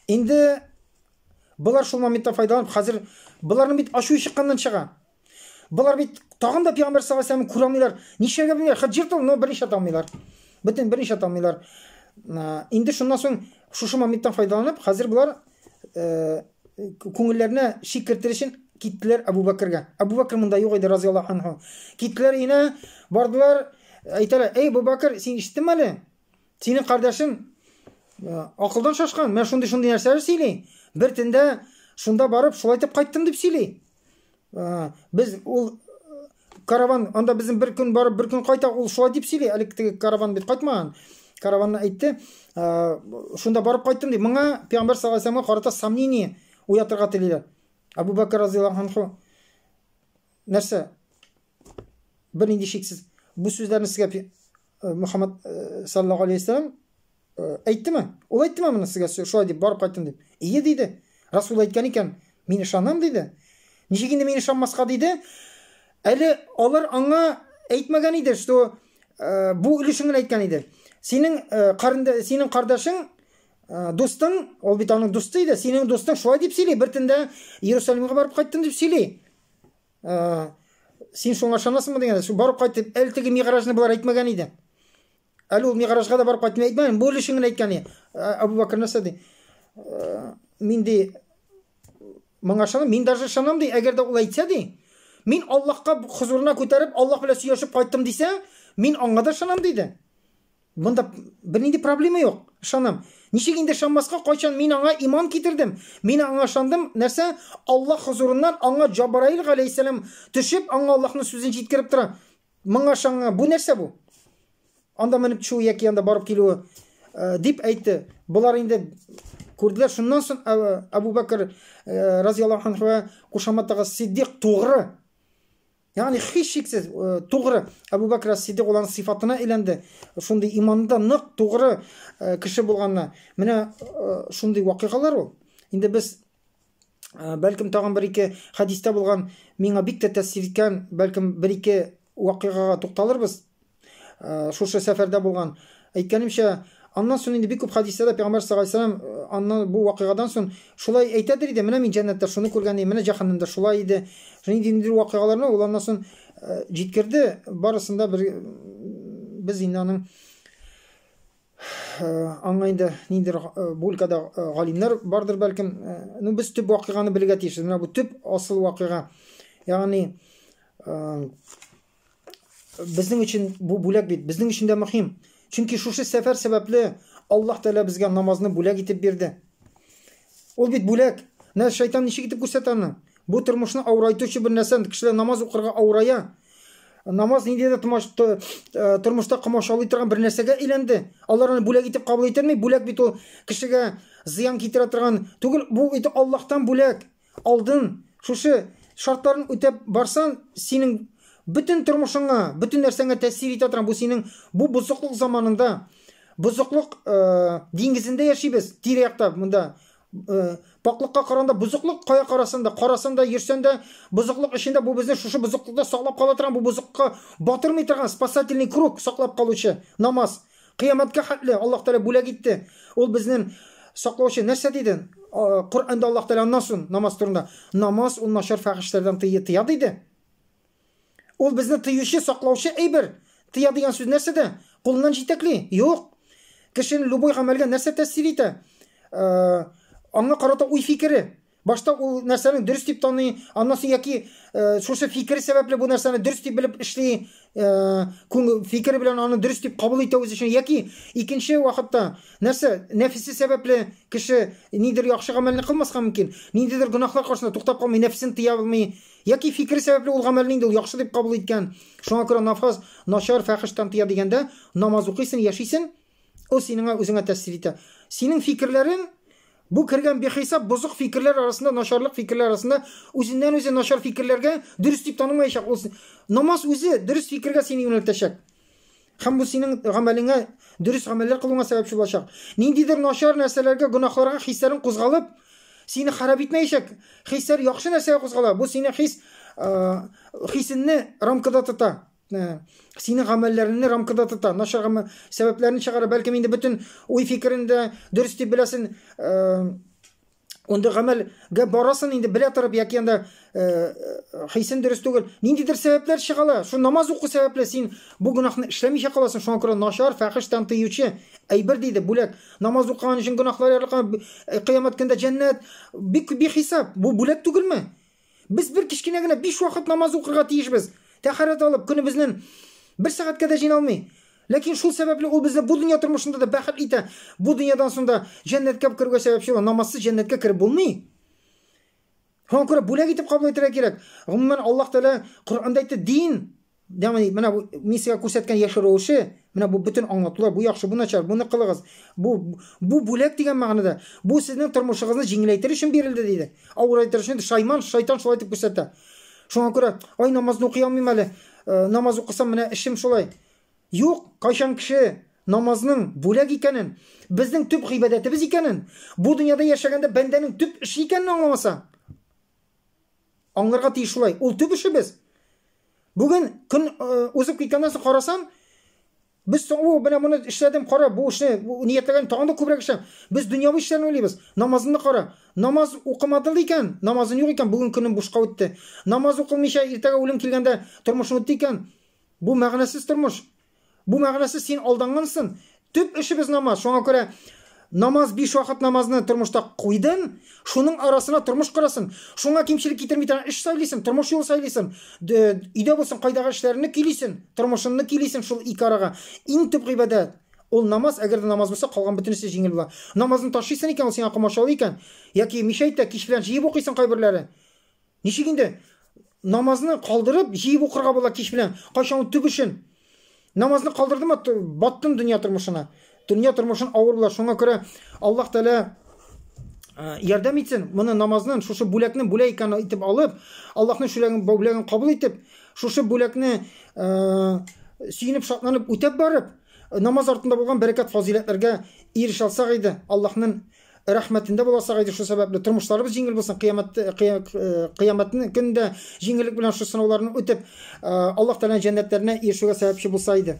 Инде булар шул моментта файдаланып, хәзер буларның бит ачуы чыкканнан чыга. Булар бит тагын да Пәйгамбер саллаллаху алейхи ва саллям күрәмиләр. Нишәгә белмиләр? Хаҗиртыл, но берничә тамыйлар. Бөтен берничә тамыйлар. Инде шуннан соң шушы моменттан файдаланып, хәзер булар күңелләренә шик кертер өчен киттеләр Абу Бәкергә. Абу Бәкер монда юк иде разияллаһу анһу. Киттеләр инә, бардылар, әйтәләр: "Эй Абу Бәкер, син ишеттеңме әле? Синең кардәшең акылдан шашкан. Мен шундый нәрсәләр сөйли. Бер төндә шунда барып шулай итеп кайттым" дип сөйли. Без ул караван, анда безнең бер көн барып, бер көн кайта, ул шулай дип сөйли. Әлеге караван бит кайтмаган. Караванны әйтте, шунда барып кайттым дип. Моңа Пәйгамбер саллаллаху алейхи ва саллям карата сомнение уятырга телиләр. Абу Бәкер разияллаһу анһу нәрсә? Бер нинди шиксез бу сүзләрне сезгә Мөхәммәд саллаллаһу алейхи ва саллям әйттеме? Ул әйттеме моны сезгә шулай дип барып кайттым дип? Ие диде. Расул әйткән икән, мин ышанам диде. Ничек инде мин ышанмаска диде? Әле алар аңа әйтмәгән иде, что бу өлешеңне әйткән иде. Синең кардәшең, дустың, ул бит аның дусты иде. Синең дустың шулай дип сөйли, бер төндә Иерусалимга барып кайттым дип сөйли. Син шуңа ышанасыңмы дигәндә, шу барып кайтып, әлеге миғражны булар әйтмәгән иде. Әле ул миғражга да барып кайтмый әйтмәгән, бу өлешеңне әйткән иде. Абу Бәкер нәрсә ди? Мин ди моңа ышанам, мин даже ышанам ди, әгәр дә ул әйтсә ди, мин Аллаһка хузурына күтәреп, Аллаһ белән сөйләшеп кайттым дисә, мин аңа да ышанам диде. Монда бернинди проблема юк, ышанам. Ничек инде ышанмаска, кайчан мин аңа иман китердем, мин аңа ышандым, нәрсә? Аллаһ хузурыннан аңа Җабраил галәйһиссәлам төшеп, аңа Аллаһның сүзен җиткереп тора. Моңа ышанга, бу нәрсә бу? Анда менеп төшү яки анда барып килү дип әйтте. Булар инде күрделәр. Шуннан соң Абу Бәкер разияллаһу анһу кушаматтагы Сиддиқ тугры. Yani hiç şeksiz doğru Abu Bakr Siddiq olan sıfatına elendi. Şunday imanda nık doğru kişi bulganına. Mene şunday vakıgalar ol. Indi biz belkim tağın bir iki hadiste bulgan mena bik de tesir etken belkim bir iki vakıgaga toxtalırбыз. Şuşa seferde bulgan. Aytkanimçe ondan sonra indi bir köp hadisede Peygamber sallallahu aleyhi ve sellem ondan bu vakıgadan sonra şulay aytadır idi. Mene min cennette şunu ko'rgandey, mene jahannamda şulay idi. Şunday dindir vakıgalarını ulandan sonra jitkirdi. Barısında bir biz inanın аңайында ниндер булкада галимнәр бардыр бәлкем. Ну без төп вакыйганы белергә тиешбез. Менә бу төп асыл вакыйга. Ягъни безнең өчен бу бүләк бит, безнең өчен дә мөһим. Чөнки шушы сәфәр сәбәпле Аллаһ Тәала безгә намазны бүләк итеп бирде. Ул бит бүләк. Нә шайтан ничек итеп күрсәтә аны? Бу тормышны авырайтучы бер нәрсә, кешеләр намаз укырга авырая. Намаз нинди дә тормышта камашалый торган бер нәрсәгә әйләнде. Алар аны бүләк итеп кабул итәрме? Бүләк бит ул кешегә зыян китерә торган түгел. Бу бит Аллаһтан бүләк. Алдын шушы шартларын үтәп барсаң, синең bütün тормышыңа, bütün нәрсәңә тәэсир итә торган бу синең бу бузыклык заманында, бузыклык диңгезендә яшибез, тирә-якта монда. Паклыкка каранда бузыклык кая карасында, йөрсәң дә бузыклык эчендә бу безне шушы бузыклыкта саклап кала торган, бу бузыкка батырмый торган спасательный круг саклап калучы намаз. Кыямәткә хәтле Аллаһ Тәала бүләк итте. Ул безнең саклаучы нәрсә диде? Коръәндә Аллаһ Тәала аннан намаз турында. Намаз ул начар фәхишләрдән тыя диде. Ул безне тыючы, саклаучы әйбер. Тыя дигән сүз нәрсәдә? Кулыннан җитәкли? Юк. Кешенең любой гамәлгә нәрсә тәэсир итә? Аңа карата уй фикере. Башта ул нәрсәне дөрес дип таный, аннан соң яки шушы фикер сәбәпле бу нәрсәне дөрес дип белеп эшли, фикер белән аны дөрес дип кабул итә үзе өчен, яки икенче вакытта нәрсә, нәфисе сәбәпле кеше нидер яхшы гамәлне кылмаска мөмкин, ниндидер гөнаһлар каршысында туктап калмый, нәфисен тыя алмый, яки фикер сәбәпле ул гамәлне инде ул яхшы дип кабул иткән. Шуңа күрә нафаз начар фәхиштан тыя дигәндә намаз укыйсың, яшисең, ул синең үзеңә тәэсир итә. Синең фикерләрең Bu кірген бехисап бұзық фикірлер арасында, нашарлық фикірлер арасында өзінен өзі нашар фикірлерге дұрыс деп танымайшақ. Намаз өзі дұрыс фикірге сені yöneltecek. Һәм бұл сенің ғамәліңе дұрыс ғамәлләр қылуыңа сәбәпші болacak. Ниндидер нашар нәрселерге, гүнахларға хисләрің қозғалып, сені харап итмәйшәк. Хисләр яхшы нәрсәгә қозғала. Бұл сені хисінні рамкада тұта. Сенің ғамәлләріңні рамкада тұта. Нашар сәбәпләрін шығара. Бәлкім енді бүтін ой фикірінде дұрыс деп білесін. Онда ғамәлге барасын енді біле тұрып, яки енді хисін дұрыс түгел. Ниндидер сәбәпләр шығала. Шу намаз оқу сәбәпле сен бұл гүнахны эшләмейшә қаласың. Шуңа күрә нашар, фәхиштән тыючы әйбер дейді. Бүләк намаз оқыган өчен гүнахлар ярылган, қиямат көндә җәннәт бихисап. Бу бүләк түгелме? Biz bir kişkine gene 5 vakit namaz okurga tiyişmiz. Taharet alıp günümüzün 1 saatga da jinalmay. Lakin şul sebeple ol bizde bu dünya turmuşunda da baxil ite. Bu dünyadan sonra cennetke kirge sebepçi olan namazsız cennetke kirib bolmay. Şoňa görä bulak itip kabul ettirek gerek. Umuman Allah Teala Kur'anda aytdy din. Yani mana bu misiga ko'rsatgan yashirovchi, mana bu bütün anlatılar, bu yaxshi, bu nachar, buni qiling'iz. Bu bulak degan ma'noda. Bu sizning turmushingizni jengillaytirish uchun berildi deydi. Avraytirish uchun shayton shulay deb ko'rsatdi. Şoňa görä, ay namozni o'qiy olmayman hali. Namoz o'qisam mana ishim shulay. Yo'q, qachon kishi namozning bulak ekanin, bizning tüp g'ibatimiz ekanin, bu dunyoda yashaganda bandaning tüp ishi ekanini anglamasa, anglarga tiyish shulay. Ul tüp ishimiz. Bugün kun o'zib ketgandan so'ng qarasam, biz buni ishladim, qara, bu ishni niyatlagan tog'da ko'proq ishlam. Biz dunyoviy ishlarni o'ylaymiz. Namozini qara. Namoz o'qimadil ekan, namozini yo'q ekan, bugun kunim boshqa o'tdi. Namoz o'qilmaysa, ertaga o'lim kelganda turmushim o'tdi ekan. Bu ma'nosiz turmush. Bu ma'nosiz sen aldangansın. Tüp işimiz namoz. Şoňa ko'ra namaz 5 vakit namazını turmuşda qo'ydin, şunun arasına turmuş qurasın. Şoňa kimçilik ketirmeyten iş saylaysan, turmuş yol saylaysan. Uyda bolsun qaydaga işlerini kiylisin, turmushini kiylisin şul iki araga. Iň tüp ibadat ol namaz. Agar namaz bolsa qalgan bütünisi jеңил bolar. Namazını taşıysan ekan, ol sen aqmaşaly ekan. Yoki mishaytda kiş bilan jiyip oquysan qaybirlari. Nişiginde namazını qaldırıp jiyip oqurga bolar kiş bilan. Qaşan tüp işin. Namazını qaldırdım, battın dünya turmuşuna. Dünya turmuşun ağır bolar. Şoňa görä Allah Teala yardım etsin. Bunu namazının şuşu bulakni bulak ekanini aytip alıp, Allah'ın şulagin bulagini kabul etip, şuşu bulakni süýünip şatlanıp ötep barıp, namaz artında bolgan berekat faziletlerge erişe alsak edi. Allah'ın rahmetinde bolasak edi. Şu sebeple turmuşlarыбыз жеңил bolsun. Kıyametin günde jеңillik bilen şu sınavlarını ötep Allah Teala'nın cennetlerine erişige sebepçi bolsa edi.